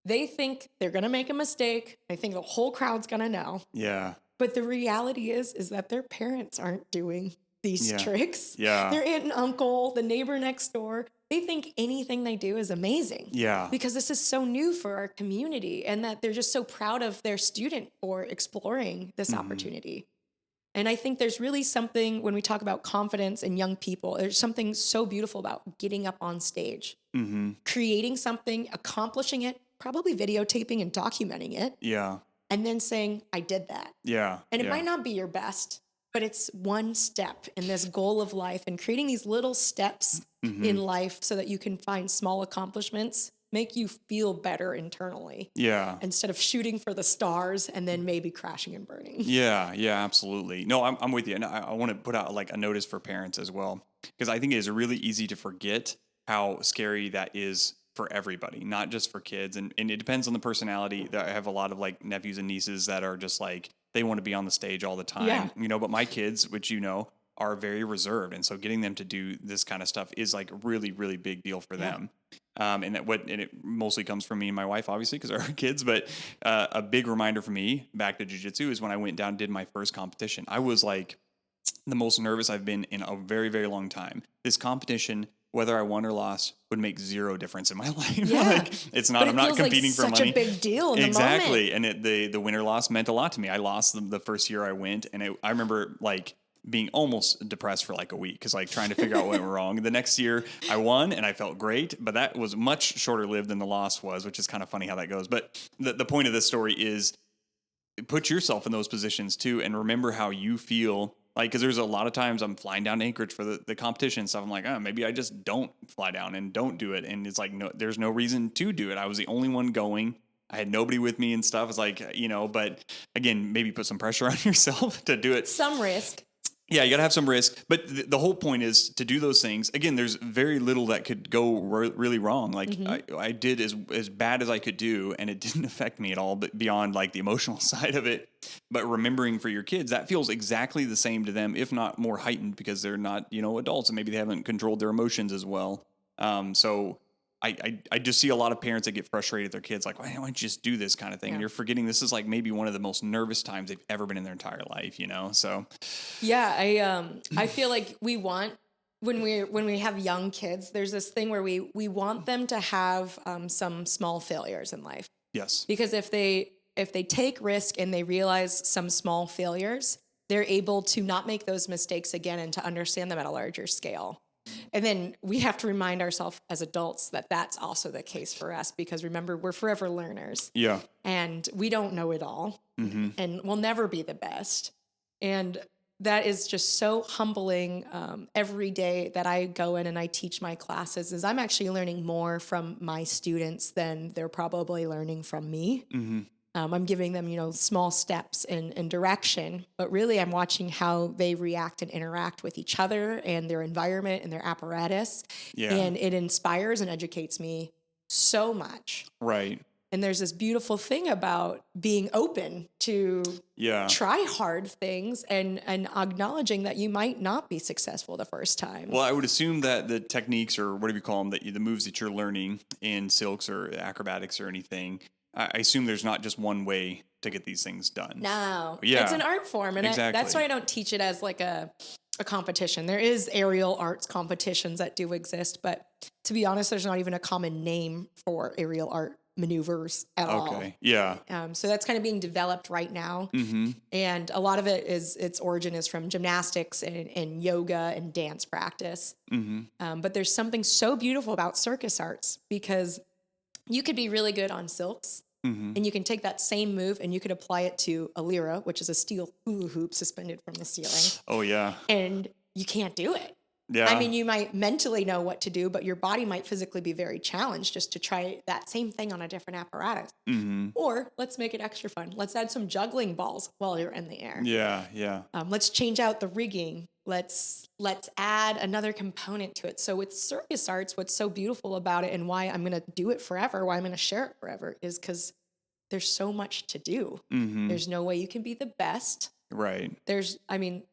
Speaker 2: They think they're going to make a mistake. They think the whole crowd's going to know. Yeah. But the reality is that their parents aren't doing these tricks. Yeah. Their aunt and uncle, the neighbor next door, they think anything they do is amazing. Yeah. Because this is so new for our community, and that they're just so proud of their student for exploring this opportunity. And I think there's really something, when we talk about confidence in young people, there's something so beautiful about getting up on stage, creating something, accomplishing it, probably videotaping and documenting it. Yeah. And then saying, I did that. Yeah. And it might not be your best, but it's one step in this goal of life, and creating these little steps in life so that you can find small accomplishments make you feel better internally. Yeah. Instead of shooting for the stars and then maybe crashing and burning. Yeah. Yeah, absolutely. No, I'm with you. And I want to put out like a notice for parents as well, because I think it is really easy to forget how scary that is for everybody, not just for kids. And it depends on the personality. I have a lot of like nephews and nieces that are just like, they want to be on the stage all the time, but my kids, which are very reserved. And so getting them to do this kind of stuff is like a really, really big deal for them. And it mostly comes from me and my wife, obviously, because they're our kids. But a big reminder for me back to jiu-jitsu is when I went down and did my first competition. I was like the most nervous I've been in a very, very long time. This competition, whether I won or lost, would make zero difference in my life. Yeah. Like, it's not, I'm not competing for money. It's such a big deal in the moment. Exactly. And the winner loss meant a lot to me. I lost the first year I went, and I remember like being almost depressed for like a week, because like trying to figure out what went wrong. The next year I won and I felt great, but that was much shorter lived than the loss was, which is kind of funny how that goes. But the point of this story is put yourself in those positions too, and remember how you feel. Like, because there's a lot of times I'm flying down to Anchorage for the competition and stuff. I'm like, maybe I just don't fly down and don't do it. And it's like, no, there's no reason to do it. I was the only one going. I had nobody with me and stuff. It's like, but again, maybe put some pressure on yourself to do it. Some risk.
Speaker 1: Yeah, you got to have some risk. But the whole point is to do those things. Again, there's very little that could go really wrong. Like I did as bad as I could do, and it didn't affect me at all, but beyond like the emotional side of it. But remembering for your kids, that feels exactly the same to them, if not more heightened, because they're not, adults and maybe they haven't controlled their emotions as well. So I just see a lot of parents that get frustrated at their kids, like, why don't you just do this kind of thing? And you're forgetting this is like maybe one of the most nervous times they've ever been in their entire life, So
Speaker 2: yeah, I feel like we want when we have young kids, there's this thing where we want them to have some small failures in life.
Speaker 1: Yes,
Speaker 2: because if they take risk and they realize some small failures, they're able to not make those mistakes again and to understand them at a larger scale. And then we have to remind ourselves as adults that that's also the case for us, because remember, we're forever learners.
Speaker 1: Yeah.
Speaker 2: And we don't know it all, and we'll never be the best. And that is just so humbling. Every day that I go in and I teach my classes is I'm actually learning more from my students than they're probably learning from me. I'm giving them, small steps in direction, but really I'm watching how they react and interact with each other and their environment and their apparatus.
Speaker 1: Yeah.
Speaker 2: And it inspires and educates me so much.
Speaker 1: Right.
Speaker 2: And there's this beautiful thing about being open to try hard things and acknowledging that you might not be successful the first time.
Speaker 1: Well, I would assume that the techniques, or whatever you call them, the moves that you're learning in silks or acrobatics or anything, I assume there's not just one way to get these things done.
Speaker 2: No,
Speaker 1: yeah.
Speaker 2: It's an art form. And that's why I don't teach it as like a competition. There is aerial arts competitions that do exist, but to be honest, there's not even a common name for aerial art maneuvers at all.
Speaker 1: Okay, yeah.
Speaker 2: So that's kind of being developed right now. And a lot of its origin is from gymnastics and yoga and dance practice. But there's something so beautiful about circus arts, because you could be really good on silks, and you can take that same move and you could apply it to a lyra, which is a steel hula hoop suspended from the ceiling.
Speaker 1: Oh, yeah.
Speaker 2: And you can't do it.
Speaker 1: Yeah.
Speaker 2: I mean, you might mentally know what to do, but your body might physically be very challenged just to try that same thing on a different apparatus. Or let's make it extra fun. Let's add some juggling balls while you're in the air.
Speaker 1: Yeah, yeah.
Speaker 2: Let's change out the rigging. Let's add another component to it. So with circus arts, what's so beautiful about it and why I'm going to do it forever, why I'm going to share it forever, is because there's so much to do. There's no way you can be the best.
Speaker 1: Right.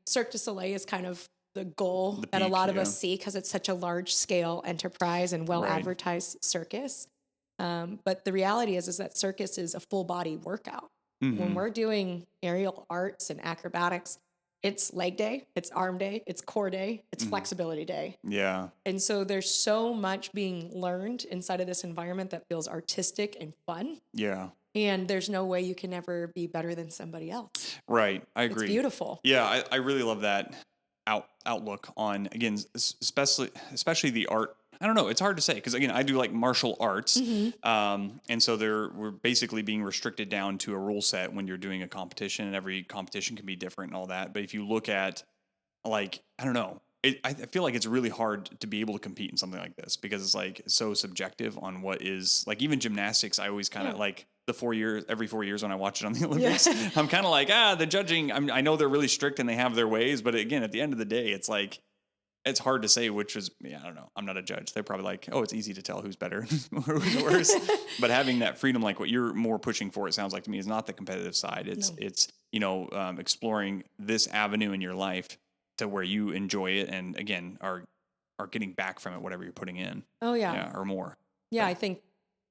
Speaker 2: Cirque du Soleil is kind of the goal that a lot of us see, because it's such a large scale enterprise and well advertised circus. But the reality is that circus is a full body workout. When we're doing aerial arts and acrobatics, it's leg day, it's arm day, it's core day, it's flexibility day.
Speaker 1: Yeah.
Speaker 2: And so there's so much being learned inside of this environment that feels artistic and fun.
Speaker 1: Yeah.
Speaker 2: And there's no way you can ever be better than somebody else.
Speaker 1: Right. I agree.
Speaker 2: It's beautiful.
Speaker 1: Yeah. I really love that outlook on, again, especially the art. I don't know. It's hard to say, because again, I do like martial arts. And so we're basically being restricted down to a rule set when you're doing a competition, and every competition can be different and all that. But if you look at, like, I don't know, I feel like it's really hard to be able to compete in something like this, because it's like so subjective on what is, like, even gymnastics. I always kind of like every 4 years when I watch it on the Olympics, I'm kind of like, the judging, I know they're really strict and they have their ways, but again, at the end of the day, it's like, it's hard to say which is, I don't know. I'm not a judge. They're probably like, oh, it's easy to tell who's better or who's worse. But having that freedom, like what you're more pushing for, it sounds like to me, is not the competitive side. It's exploring this avenue in your life to where you enjoy it, and again, are getting back from it, whatever you're putting in.
Speaker 2: Oh yeah.
Speaker 1: Or more.
Speaker 2: Yeah. I think,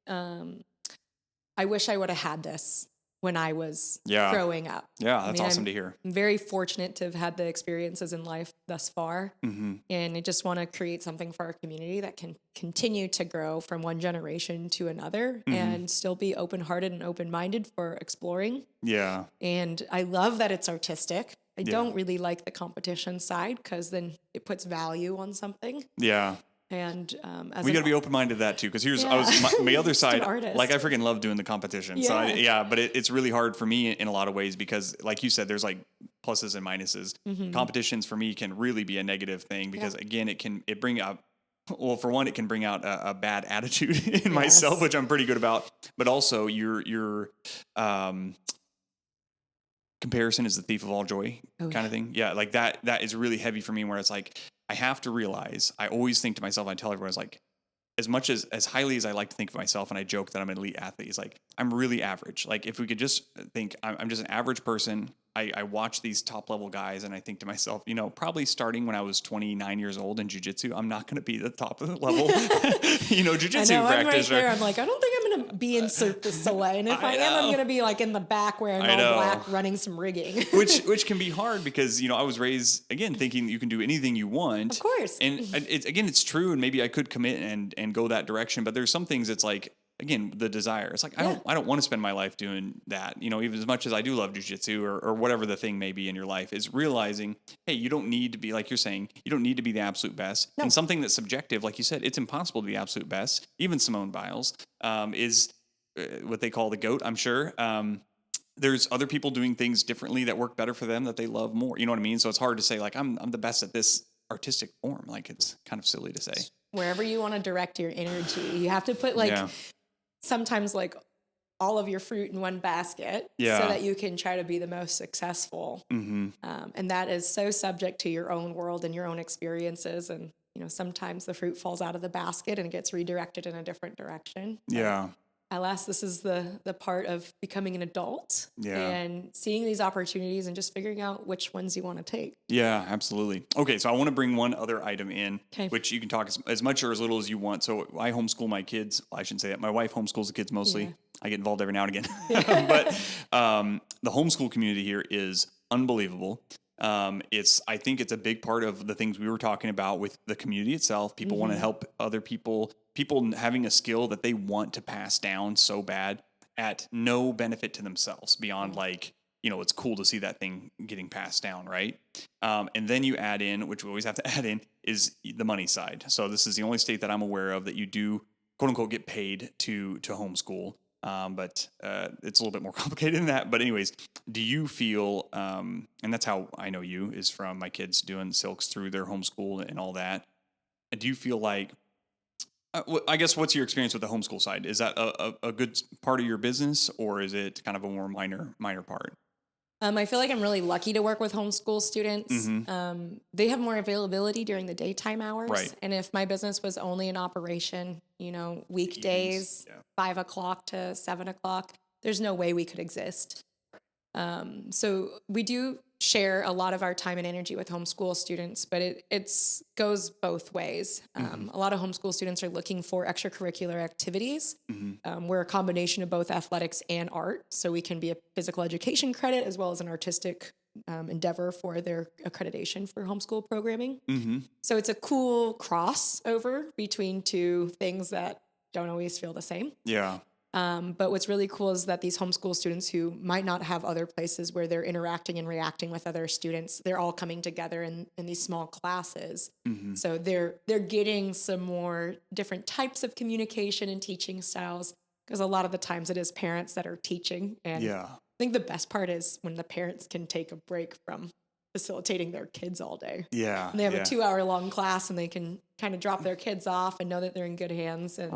Speaker 2: I wish I would have had this when I was growing up.
Speaker 1: Yeah, that's awesome to hear.
Speaker 2: I'm very fortunate to have had the experiences in life thus far. And I just want to create something for our community that can continue to grow from one generation to another and still be open-hearted and open-minded for exploring. Yeah. And I love that it's artistic. I don't really like the competition side, because then it puts value on something. Yeah. And
Speaker 1: we got to be open-minded to that too, because I was my other side, like, I freaking love doing the competition. Yeah. So but it's really hard for me in a lot of ways, because like you said, there's like pluses and minuses. Competitions for me can really be a negative thing, because again, it bring out, well, for one, it can bring out a bad attitude in myself, which I'm pretty good about, but also you're comparison is the thief of all joy kind of thing. Yeah. Like that is really heavy for me, where it's like, I have to realize, I always think to myself, I tell everyone, it's like, as much as highly as I like to think of myself, and I joke that I'm an elite athlete, it's like, I'm really average. Like if we could just think I'm just an average person. I watch these top level guys and I think to myself, you know, probably starting when I was 29 years old in jiu-jitsu, I'm not going to be the top of the level, you know, jiu-jitsu practitioner. I'm right
Speaker 2: there. I'm like, I don't think I'm going to be in Cirque du Soleil. And if I am, I'm going to be like in the back wearing all black, running some rigging.
Speaker 1: which can be hard because, you know, I was raised, again, thinking you can do anything you want.
Speaker 2: Of course.
Speaker 1: And it's true. And maybe I could commit and go that direction, but there's some things it's like, again, the desire. It's like, I don't want to spend my life doing that. You know, even as much as I do love jiu-jitsu or whatever the thing may be in your life, is realizing, hey, you don't need to be, like you're saying, you don't need to be the absolute best. No. And something that's subjective, like you said, it's impossible to be absolute best. Even Simone Biles is what they call the GOAT, I'm sure. There's other people doing things differently that work better for them, that they love more. You know what I mean? So it's hard to say, like, I'm the best at this artistic form. Like, it's kind of silly to say.
Speaker 2: Wherever you want to direct your energy, you have to put sometimes like all of your fruit in one basket so that you can try to be the most successful. Mm-hmm. And that is so subject to your own world and your own experiences. And, you know, sometimes the fruit falls out of the basket and gets redirected in a different direction.
Speaker 1: Yeah.
Speaker 2: Alas, this is the part of becoming an adult and seeing these opportunities and just figuring out which ones you want to take.
Speaker 1: Yeah, absolutely. Okay, so I want to bring one other item in, which you can talk as much or as little as you want. So I homeschool my kids. Well, I shouldn't say that. My wife homeschools the kids mostly. Yeah. I get involved every now and again. But the homeschool community here is unbelievable. I think it's a big part of the things we were talking about with the community itself. People want to help other people having a skill that they want to pass down so bad at no benefit to themselves beyond, like, you know, it's cool to see that thing getting passed down. Right. And then you add in, which we always have to add in, is the money side. So this is the only state that I'm aware of that you do, quote unquote, get paid to homeschool. But it's a little bit more complicated than that. But anyways, do you feel, and that's how I know you, is from my kids doing silks through their homeschool and all that. Do you feel like, I guess, what's your experience with the homeschool side? Is that a good part of your business, or is it kind of a more minor part?
Speaker 2: I feel like I'm really lucky to work with homeschool students. Mm-hmm. They have more availability during the daytime hours. Right. And if my business was only in operation, you know, weekdays, 5 o'clock to 7 o'clock, there's no way we could exist. So we do share a lot of our time and energy with homeschool students, but it goes both ways. A lot of homeschool students are looking for extracurricular activities. We're a combination of both athletics and art, so we can be a physical education credit as well as an artistic endeavor for their accreditation for homeschool programming. So it's a cool crossover between two things that don't always feel the same. Yeah. But what's really cool is that these homeschool students who might not have other places where they're interacting and reacting with other students, they're all coming together in these small classes. So they're getting some more different types of communication and teaching styles, because a lot of the times it is parents that are teaching. And I think the best part is when the parents can take a break from facilitating their kids all day. Yeah. And they have a 2-hour-long class and they can kind of drop their kids off and know that they're in good hands and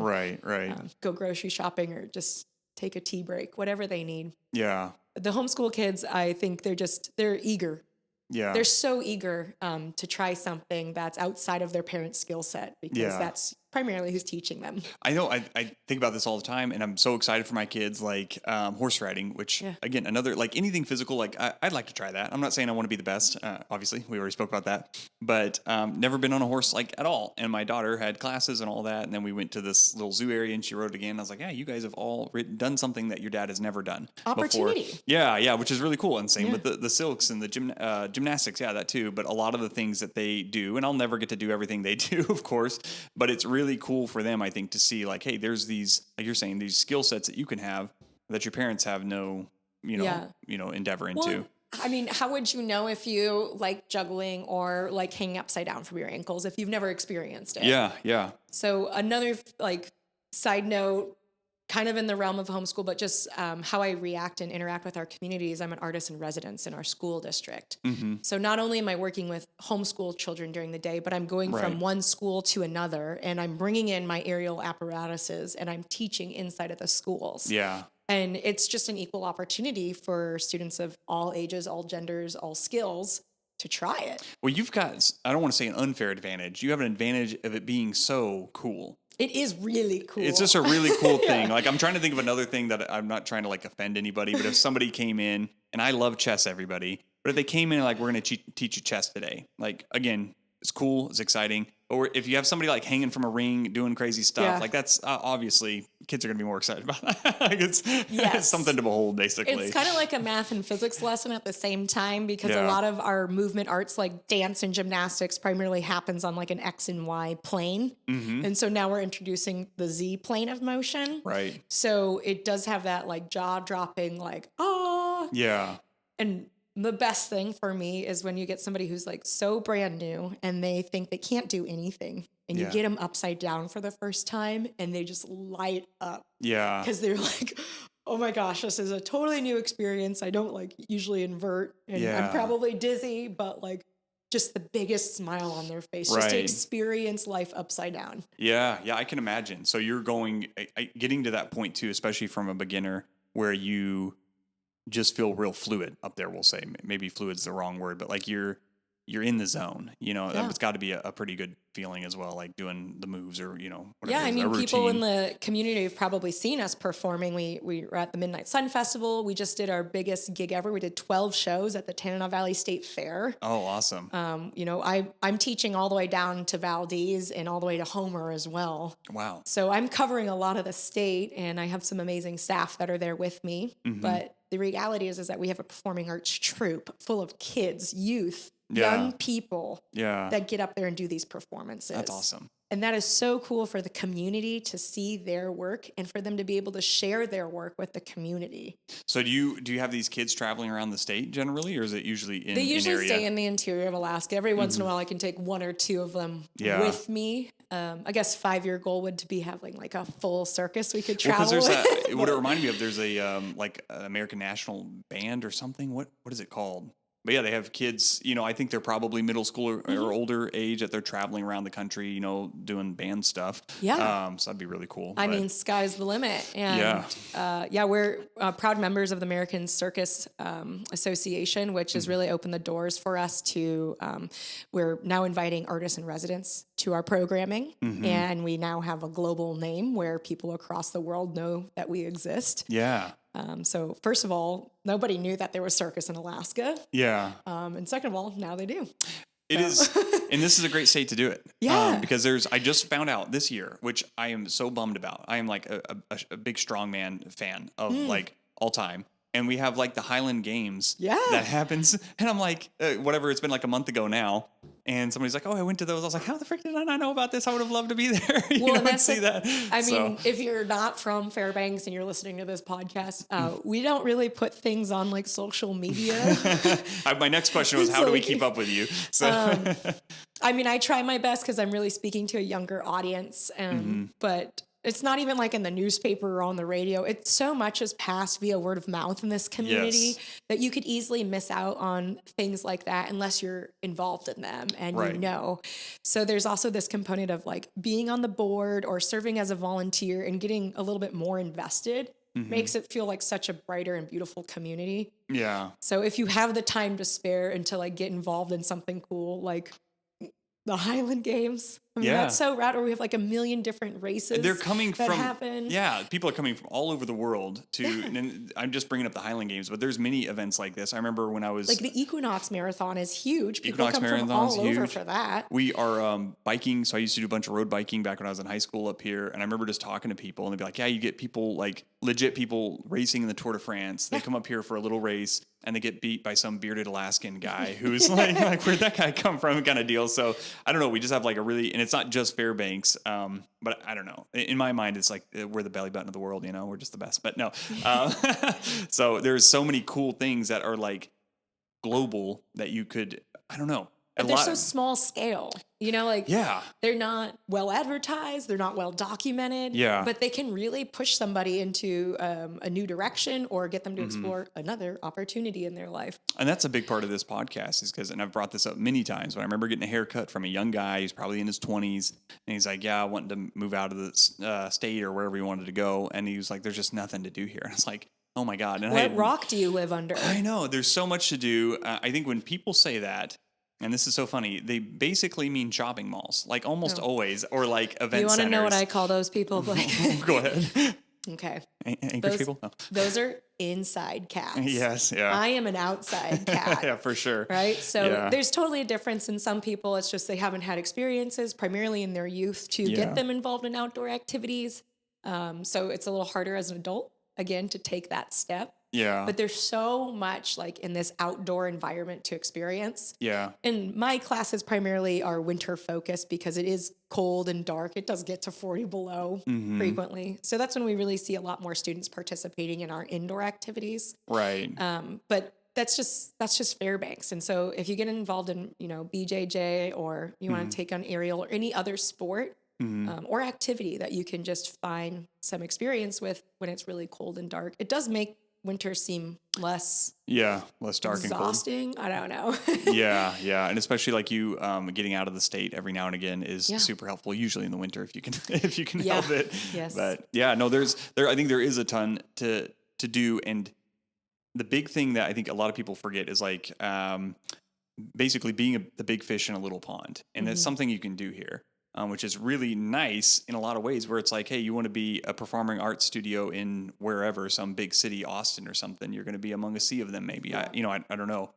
Speaker 2: go grocery shopping or just take a tea break, whatever they need. Yeah. The homeschool kids, I think they're eager. Yeah. They're so eager to try something that's outside of their parents' skill set, because that's primarily who's teaching them. I know. I think about this all the time, and I'm so excited for my kids, like horse riding, which again, another, like anything physical, like I'd like to try that. I'm not saying I want to be the best. Obviously we already spoke about that, but never been on a horse like at all. And my daughter had classes and all that. And then we went to this little zoo area and she rode again. I was like, yeah, you guys have all done something that your dad has never done Opportunity.
Speaker 1: Before. Yeah. Which is really cool. And same with the silks and the gymnastics. Yeah, that too. But a lot of the things that they do, and I'll never get to do everything they do, of course, but it's really cool for them, I think, to see, like, hey, there's these, like you're saying, these skill sets that you can have that your parents have no, endeavor into. Well,
Speaker 2: I mean, how would you know if you like juggling or like hanging upside down from your ankles if you've never experienced it? Yeah. So another like side note, kind of in the realm of homeschool, but just how I react and interact with our communities. I'm an artist in residence in our school district. So not only am I working with homeschool children during the day, but I'm going from one school to another, and I'm bringing in my aerial apparatuses and I'm teaching inside of the schools. Yeah. And it's just an equal opportunity for students of all ages, all genders, all skills to try it.
Speaker 1: Well, you've got, I don't want to say an unfair advantage. You have an advantage of it being so cool.
Speaker 2: It is really cool.
Speaker 1: It's just a really cool thing. Like, I'm trying to think of another thing that I'm not trying to like offend anybody, but if somebody came in, and I love chess, everybody, but if they came in like, we're going to teach you chess today, like, again, it's cool, it's exciting. Or if you have somebody like hanging from a ring, doing crazy stuff, like that's obviously kids are going to be more excited about that. Like it's something to behold, basically.
Speaker 2: It's kind of like a math and physics lesson at the same time, because a lot of our movement arts, like dance and gymnastics, primarily happens on like an X and Y plane. Mm-hmm. And so now we're introducing the Z plane of motion.
Speaker 1: Right.
Speaker 2: So it does have that like jaw dropping, like,
Speaker 1: Yeah.
Speaker 2: And the best thing for me is when you get somebody who's like so brand new and they think they can't do anything, and you get them upside down for the first time and they just light up. Yeah. Because they're like, oh my gosh, this is a totally new experience. I don't like usually invert, and I'm probably dizzy, but like just the biggest smile on their face, just to experience life upside down. Yeah.
Speaker 1: Yeah. I can imagine. So you're getting to that point too, especially from a beginner, where you just feel real fluid up there. We'll say, maybe fluid's the wrong word, but like you're in the zone, it's got to be a pretty good feeling as well. Like doing the moves or, whatever.
Speaker 2: Yeah. I mean, people in the community have probably seen us performing. We were at the Midnight Sun Festival. We just did our biggest gig ever. We did 12 shows at the Tanana Valley State Fair.
Speaker 1: Oh, awesome.
Speaker 2: I'm teaching all the way down to Valdez and all the way to Homer as well.
Speaker 1: Wow.
Speaker 2: So I'm covering a lot of the state, and I have some amazing staff that are there with me. Mm-hmm. But the reality is that we have a performing arts troupe full of kids, youth, young people that get up there and do these performances.
Speaker 1: That's awesome.
Speaker 2: And that is so cool for the community to see their work and for them to be able to share their work with the community.
Speaker 1: So do you have these kids traveling around the state generally, or is it usually in
Speaker 2: They usually
Speaker 1: area?
Speaker 2: Stay in the interior of Alaska. Every once in a while I can take one or two of them with me. I guess 5-year goal would to be having like a full circus we could travel with.
Speaker 1: What it reminded me of, there's a like an American National Band or something. What is it called? But yeah, they have kids, I think they're probably middle school or older age that they're traveling around the country, doing band stuff. Yeah. So that'd be really cool.
Speaker 2: I mean, sky's the limit. And we're proud members of the American Circus Association, which has really opened the doors for us to, we're now inviting artists and residents to our programming. Mm-hmm. And we now have a global name where people across the world know that we exist.
Speaker 1: Yeah.
Speaker 2: So first of all, nobody knew that there was circus in Alaska.
Speaker 1: Yeah.
Speaker 2: And second of all, now they do.
Speaker 1: It is, and this is a great state to do it.
Speaker 2: Yeah.
Speaker 1: Because I just found out this year, which I am so bummed about. I am like a big strongman fan of like all time. And we have like the Highland Games that happens. And I'm like, whatever, it's been like a month ago now. And somebody's like, oh, I went to those. I was like, how the frick did I not know about this? I would have loved to be there. And see that.
Speaker 2: I mean, if you're not from Fairbanks and you're listening to this podcast, we don't really put things on like social media.
Speaker 1: My next question was, how do we keep up with you? So,
Speaker 2: I mean, I try my best because I'm really speaking to a younger audience, but it's not even like in the newspaper or on the radio. It's so much is passed via word of mouth in this community that you could easily miss out on things like that unless you're involved in them and So there's also this component of like being on the board or serving as a volunteer and getting a little bit more invested makes it feel like such a brighter and beautiful community.
Speaker 1: Yeah.
Speaker 2: So if you have the time to spare and to like get involved in something cool, like the Highland Games. I mean, that's so rad. Or we have like a million different races.
Speaker 1: They're coming
Speaker 2: that happen.
Speaker 1: Yeah, people are coming from all over the world to. And I'm just bringing up the Highland Games, but there's many events like this. I remember when I was
Speaker 2: like the Equinox Marathon is huge. People come from all over for that.
Speaker 1: We are biking. So I used to do a bunch of road biking back when I was in high school up here, and I remember just talking to people, and they'd be like, "Yeah, you get people like legit people racing in the Tour de France. They come up here for a little race." And they get beat by some bearded Alaskan guy who's like, where'd that guy come from kind of deal. So I don't know. We just have like a really, and it's not just Fairbanks, but I don't know. In my mind, it's like we're the belly button of the world, we're just the best. But no. So there's so many cool things that are like global that you could, I don't know.
Speaker 2: But they're so small scale, you know, like they're not well advertised, they're not well documented, but they can really push somebody into a new direction or get them to explore another opportunity in their life.
Speaker 1: And that's a big part of this podcast is because, and I've brought this up many times, but I remember getting a haircut from a young guy who's probably in his 20s, and he's like, I wanted to move out of the state or wherever he wanted to go, and he was like, there's just nothing to do here. And I was like, oh my God. And
Speaker 2: what rock do you live under?
Speaker 1: I know, there's so much to do. I think when people say that, and this is so funny, they basically mean shopping malls, like almost always, or like event centers. You want to know
Speaker 2: what I call those people?
Speaker 1: Go ahead.
Speaker 2: Okay.
Speaker 1: Anchorage people? No.
Speaker 2: Those are inside cats.
Speaker 1: Yes, yeah.
Speaker 2: I am an outside cat.
Speaker 1: Yeah, for sure.
Speaker 2: Right? So there's totally a difference in some people. It's just they haven't had experiences, primarily in their youth, to get them involved in outdoor activities. So it's a little harder as an adult, again, to take that step.
Speaker 1: Yeah.
Speaker 2: But there's so much like in this outdoor environment to experience.
Speaker 1: Yeah.
Speaker 2: And my classes primarily are winter focused because it is cold and dark. It does get to 40 below frequently. So that's when we really see a lot more students participating in our indoor activities.
Speaker 1: Right.
Speaker 2: But that's just Fairbanks. And so if you get involved in, BJJ or you want to take on aerial or any other sport, or activity that you can just find some experience with when it's really cold and dark, it does make winter seem less
Speaker 1: dark
Speaker 2: exhausting.
Speaker 1: And cold.
Speaker 2: I don't know.
Speaker 1: yeah, and especially like you getting out of the state every now and again is super helpful. Usually in the winter, if you can help it.
Speaker 2: Yes.
Speaker 1: But I think there is a ton to do, and the big thing that I think a lot of people forget is like basically being the big fish in a little pond, and that's something you can do here. Which is really nice in a lot of ways, where it's like, hey, you want to be a performing arts studio in wherever, some big city, Austin or something, you're going to be among a sea of them maybe. I don't know.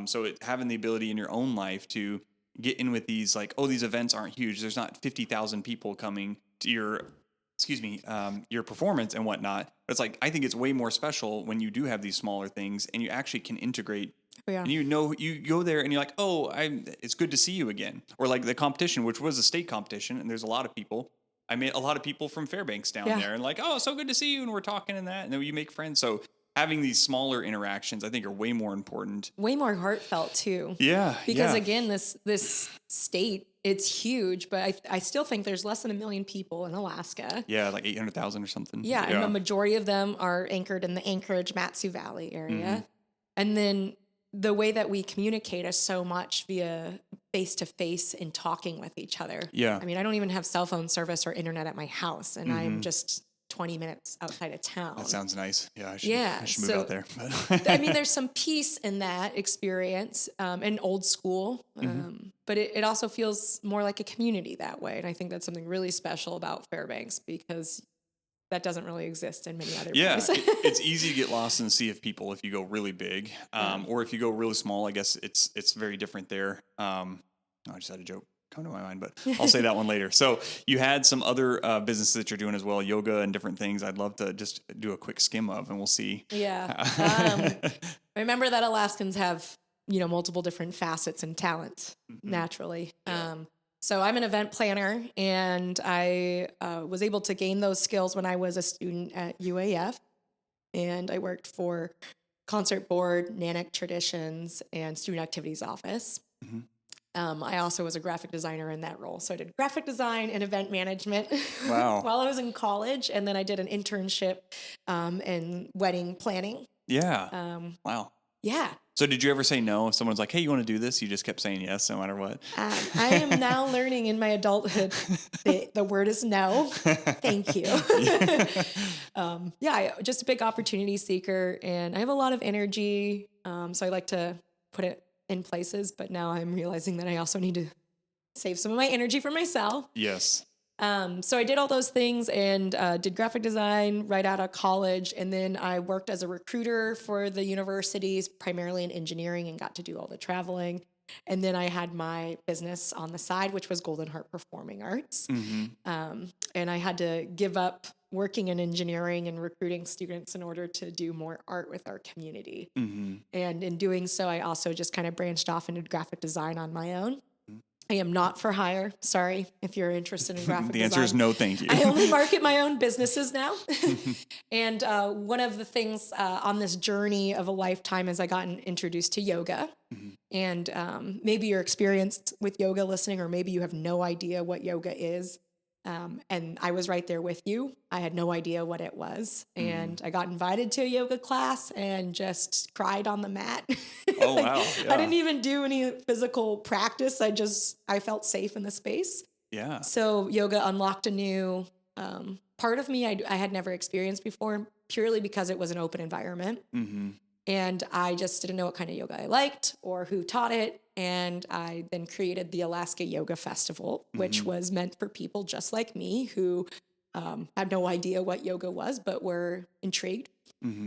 Speaker 1: So having the ability in your own life to get in with these, like, these events aren't huge. There's not 50,000 people coming to your performance and whatnot. But it's like, I think it's way more special when you do have these smaller things and you actually can integrate. And you go there and you're like, it's good to see you again. Or like the competition, which was a state competition, and there's a lot of people. I met a lot of people from Fairbanks down there, and like, so good to see you, and we're talking and that, and then you make friends. So having these smaller interactions, I think, are way more important.
Speaker 2: Way more heartfelt too.
Speaker 1: Yeah.
Speaker 2: Because again, this state, it's huge, but I still think there's less than 1 million people in Alaska.
Speaker 1: Yeah, like 800,000 or something.
Speaker 2: Yeah, and the majority of them are anchored in the Anchorage-Matsu Valley area. And then the way that we communicate is so much via face-to-face and talking with each other. Yeah. I mean, I don't even have cell phone service or internet at my house, and I'm just 20 minutes outside of town.
Speaker 1: That sounds nice. Yeah, I should move out there.
Speaker 2: I mean, there's some peace in that experience, and old school, but it also feels more like a community that way. And I think that's something really special about Fairbanks, because that doesn't really exist in many other places.
Speaker 1: It's easy to get lost in the sea of people if you go really big, or if you go really small. I guess it's very different there. I just had a joke come to my mind, but I'll say that one later. So you had some other businesses that you're doing as well, yoga and different things. I'd love to just do a quick skim of, and we'll see.
Speaker 2: Yeah. Remember that Alaskans have, multiple different facets and talents naturally. So I'm an event planner, and I was able to gain those skills when I was a student at UAF, and I worked for Concert Board, Nanic Traditions, and Student Activities Office. I also was a graphic designer in that role. So I did graphic design and event management while I was in college, and then I did an internship in wedding planning.
Speaker 1: Yeah. Wow.
Speaker 2: Yeah.
Speaker 1: So did you ever say no? If someone's like, hey, you want to do this? You just kept saying yes no matter what?
Speaker 2: I am now learning in my adulthood the word is no. Thank you. Just a big opportunity seeker, and I have a lot of energy. So I like to put it in places, but now I'm realizing that I also need to save some of my energy for myself.
Speaker 1: Yes.
Speaker 2: So I did all those things and did graphic design right out of college. And then I worked as a recruiter for the universities, primarily in engineering, and got to do all the traveling. And then I had my business on the side, which was Golden Heart Performing Arts. And I had to give up working in engineering and recruiting students in order to do more art with our community. And in doing so, I also just kind of branched off into graphic design on my own. I am not for hire. Sorry if you're interested in graphic
Speaker 1: The
Speaker 2: design.
Speaker 1: answer is no, thank you.
Speaker 2: I only market my own businesses now. And one of the things on this journey of a lifetime is I got introduced to yoga. And maybe you're experienced with yoga listening, or maybe you have no idea what yoga is. And I was right there with you. I had no idea what it was. And I got invited to a yoga class and just cried on the mat.
Speaker 1: Oh, wow. Yeah.
Speaker 2: I didn't even do any physical practice. I felt safe in the space.
Speaker 1: Yeah.
Speaker 2: So yoga unlocked a new part of me I had never experienced before, purely because it was an open environment. And I just didn't know what kind of yoga I liked or who taught it. And I then created the Alaska Yoga Festival, which was meant for people just like me who had no idea what yoga was, but were intrigued.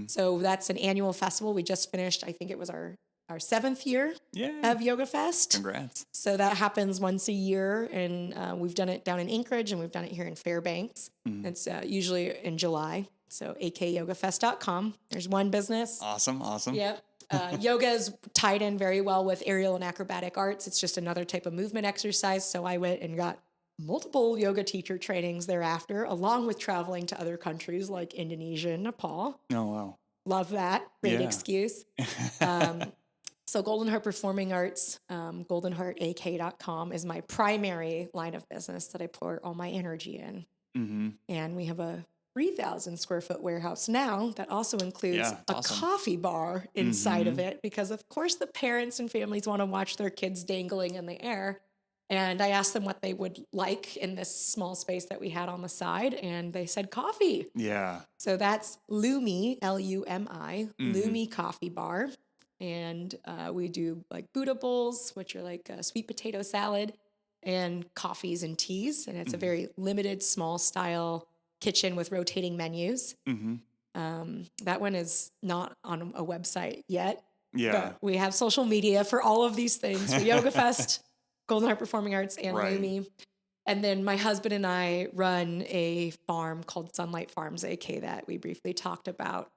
Speaker 2: So that's an annual festival. We just finished, I think it was our 7th year of Yoga Fest.
Speaker 1: Congrats.
Speaker 2: So that happens once a year. And we've done it down in Anchorage and we've done it here in Fairbanks. It's usually in July. So akyogafest.com. There's one business.
Speaker 1: Awesome.
Speaker 2: Yep. Yoga is tied in very well with Aerial and Acrobatic Arts. It's just another type of movement exercise. So I went and got multiple yoga teacher trainings thereafter, along with traveling to other countries like Indonesia and Nepal.
Speaker 1: Oh, wow.
Speaker 2: Love that. Great excuse. So Golden Heart Performing Arts, goldenheartak.com is my primary line of business that I pour all my energy in. And we have a 3,000 square foot warehouse now that also includes a coffee bar inside of it, because of course the parents and families want to watch their kids dangling in the air. And I asked them what they would like in this small space that we had on the side, and they said coffee.
Speaker 1: Yeah.
Speaker 2: So that's Lumi, Lumi, Lumi Coffee Bar. And we do like Buddha bowls, which are like a sweet potato salad, and coffees and teas. And it's a very limited, small style kitchen with rotating menus. That one is not on a website yet. But we have social media for all of these things, for Yoga Fest, Golden Heart Performing Arts, and Lumi. And then my husband and I run a farm called Sunlight Farms AK that we briefly talked about.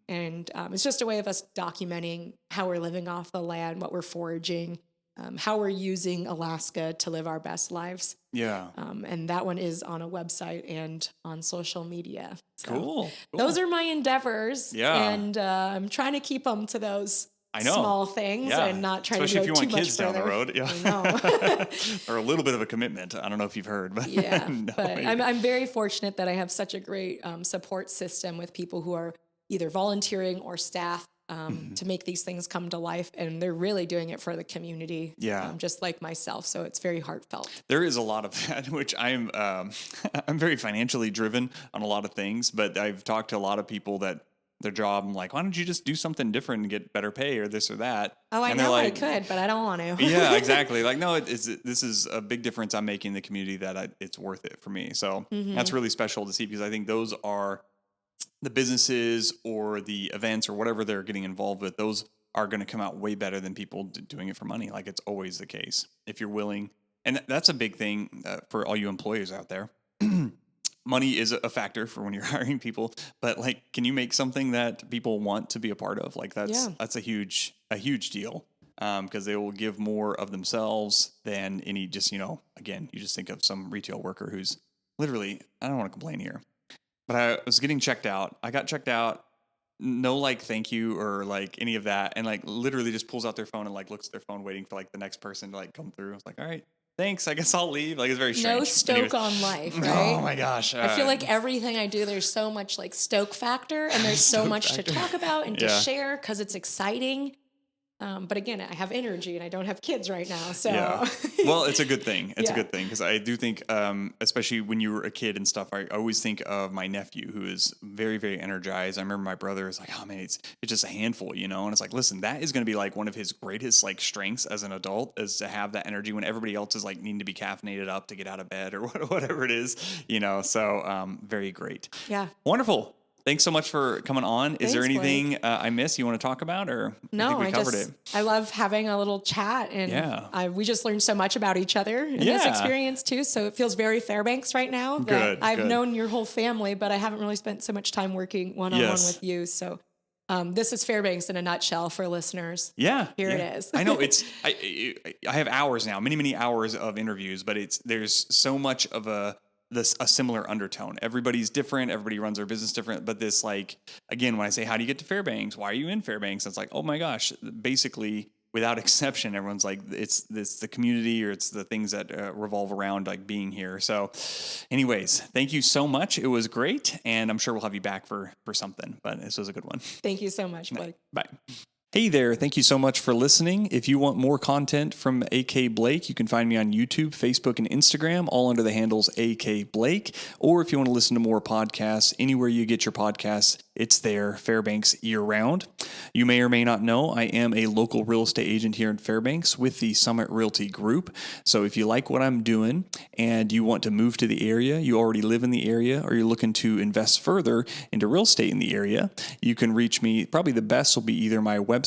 Speaker 2: And it's just a way of us documenting how we're living off the land, what we're foraging, how we're using Alaska to live our best lives. And that one is on a website and on social media. So
Speaker 1: Cool.
Speaker 2: Those are my endeavors. And I'm trying to keep them to those small things and not try
Speaker 1: Especially
Speaker 2: to go
Speaker 1: if you want
Speaker 2: too much
Speaker 1: kids down the road. Or a little bit of a commitment. I don't know if you've heard, but
Speaker 2: but I'm very fortunate that I have such a great support system with people who are either volunteering or staff to make these things come to life, and they're really doing it for the community, just like myself. So it's very heartfelt.
Speaker 1: There is a lot of that, which I'm very financially driven on a lot of things, but I've talked to a lot of people that their job, I'm like, why don't you just do something different and get better pay or this or that?
Speaker 2: Oh, I know I could, but I don't want to.
Speaker 1: Yeah, exactly. Like, no, this is a big difference I'm making in the community that it's worth it for me. So that's really special to see, because I think those are the businesses or the events or whatever they're getting involved with. Those are going to come out way better than people doing it for money. Like, it's always the case if you're willing. And that's a big thing for all you employers out there. Money is a factor for when you're hiring people, but like, can you make something that people want to be a part of? Like, that's a huge deal. Because they will give more of themselves than any just, again, you just think of some retail worker who's literally, I don't want to complain here, but I was getting checked out. I got checked out. No, like, thank you or like any of that. And like literally just pulls out their phone and like looks at their phone waiting for like the next person to like come through. I was like, all right, thanks. I guess I'll leave. Like, it's very strange.
Speaker 2: No stoke on life, right?
Speaker 1: Oh my gosh.
Speaker 2: I feel like everything I do, there's so much like stoke factor, and there's so much to talk about and to share because it's exciting. But again, I have energy and I don't have kids right now. So,
Speaker 1: well, it's a good thing. It's a good thing, because I do think, especially when you were a kid and stuff, I always think of my nephew who is very, very energized. I remember my brother was like, oh man, it's just a handful, and it's like, listen, that is going to be like one of his greatest like strengths as an adult, is to have that energy when everybody else is like needing to be caffeinated up to get out of bed or whatever it is, So, very great.
Speaker 2: Yeah.
Speaker 1: Wonderful. Thanks so much for coming on. Is there anything I missed you want to talk about, or
Speaker 2: no?
Speaker 1: I think we covered it.
Speaker 2: I love having a little chat, and we just learned so much about each other in this experience too. So it feels very Fairbanks right now. I've known your whole family, but I haven't really spent so much time working one-on-one with you. So This is Fairbanks in a nutshell for listeners.
Speaker 1: Yeah.
Speaker 2: Here it is.
Speaker 1: I know I have hours now, many hours of interviews, but there's so much of a similar undertone. Everybody's different. Everybody runs their business different. But this, like, again, when I say, how do you get to Fairbanks? Why are you in Fairbanks? It's like, oh my gosh, basically, without exception, everyone's like, it's the community, or it's the things that revolve around like being here. So anyways, thank you so much. It was great. And I'm sure we'll have you back for something, but this was a good one.
Speaker 2: Thank you so much, Blake.
Speaker 1: Bye. Hey there. Thank you so much for listening. If you want more content from AK Blake, you can find me on YouTube, Facebook, and Instagram, all under the handles AK Blake. Or if you want to listen to more podcasts, anywhere you get your podcasts, it's there, Fairbanks year-round. You may or may not know, I am a local real estate agent here in Fairbanks with the Summit Realty Group. So if you like what I'm doing and you want to move to the area, you already live in the area, or you're looking to invest further into real estate in the area, you can reach me. Probably the best will be either my website,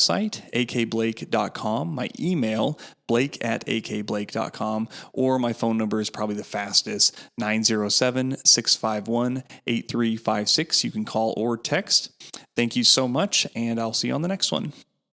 Speaker 1: akblake.com, my email, blake@akblake.com, or my phone number is probably the fastest, 907-651-8356. You can call or text. Thank you so much, and I'll see you on the next one.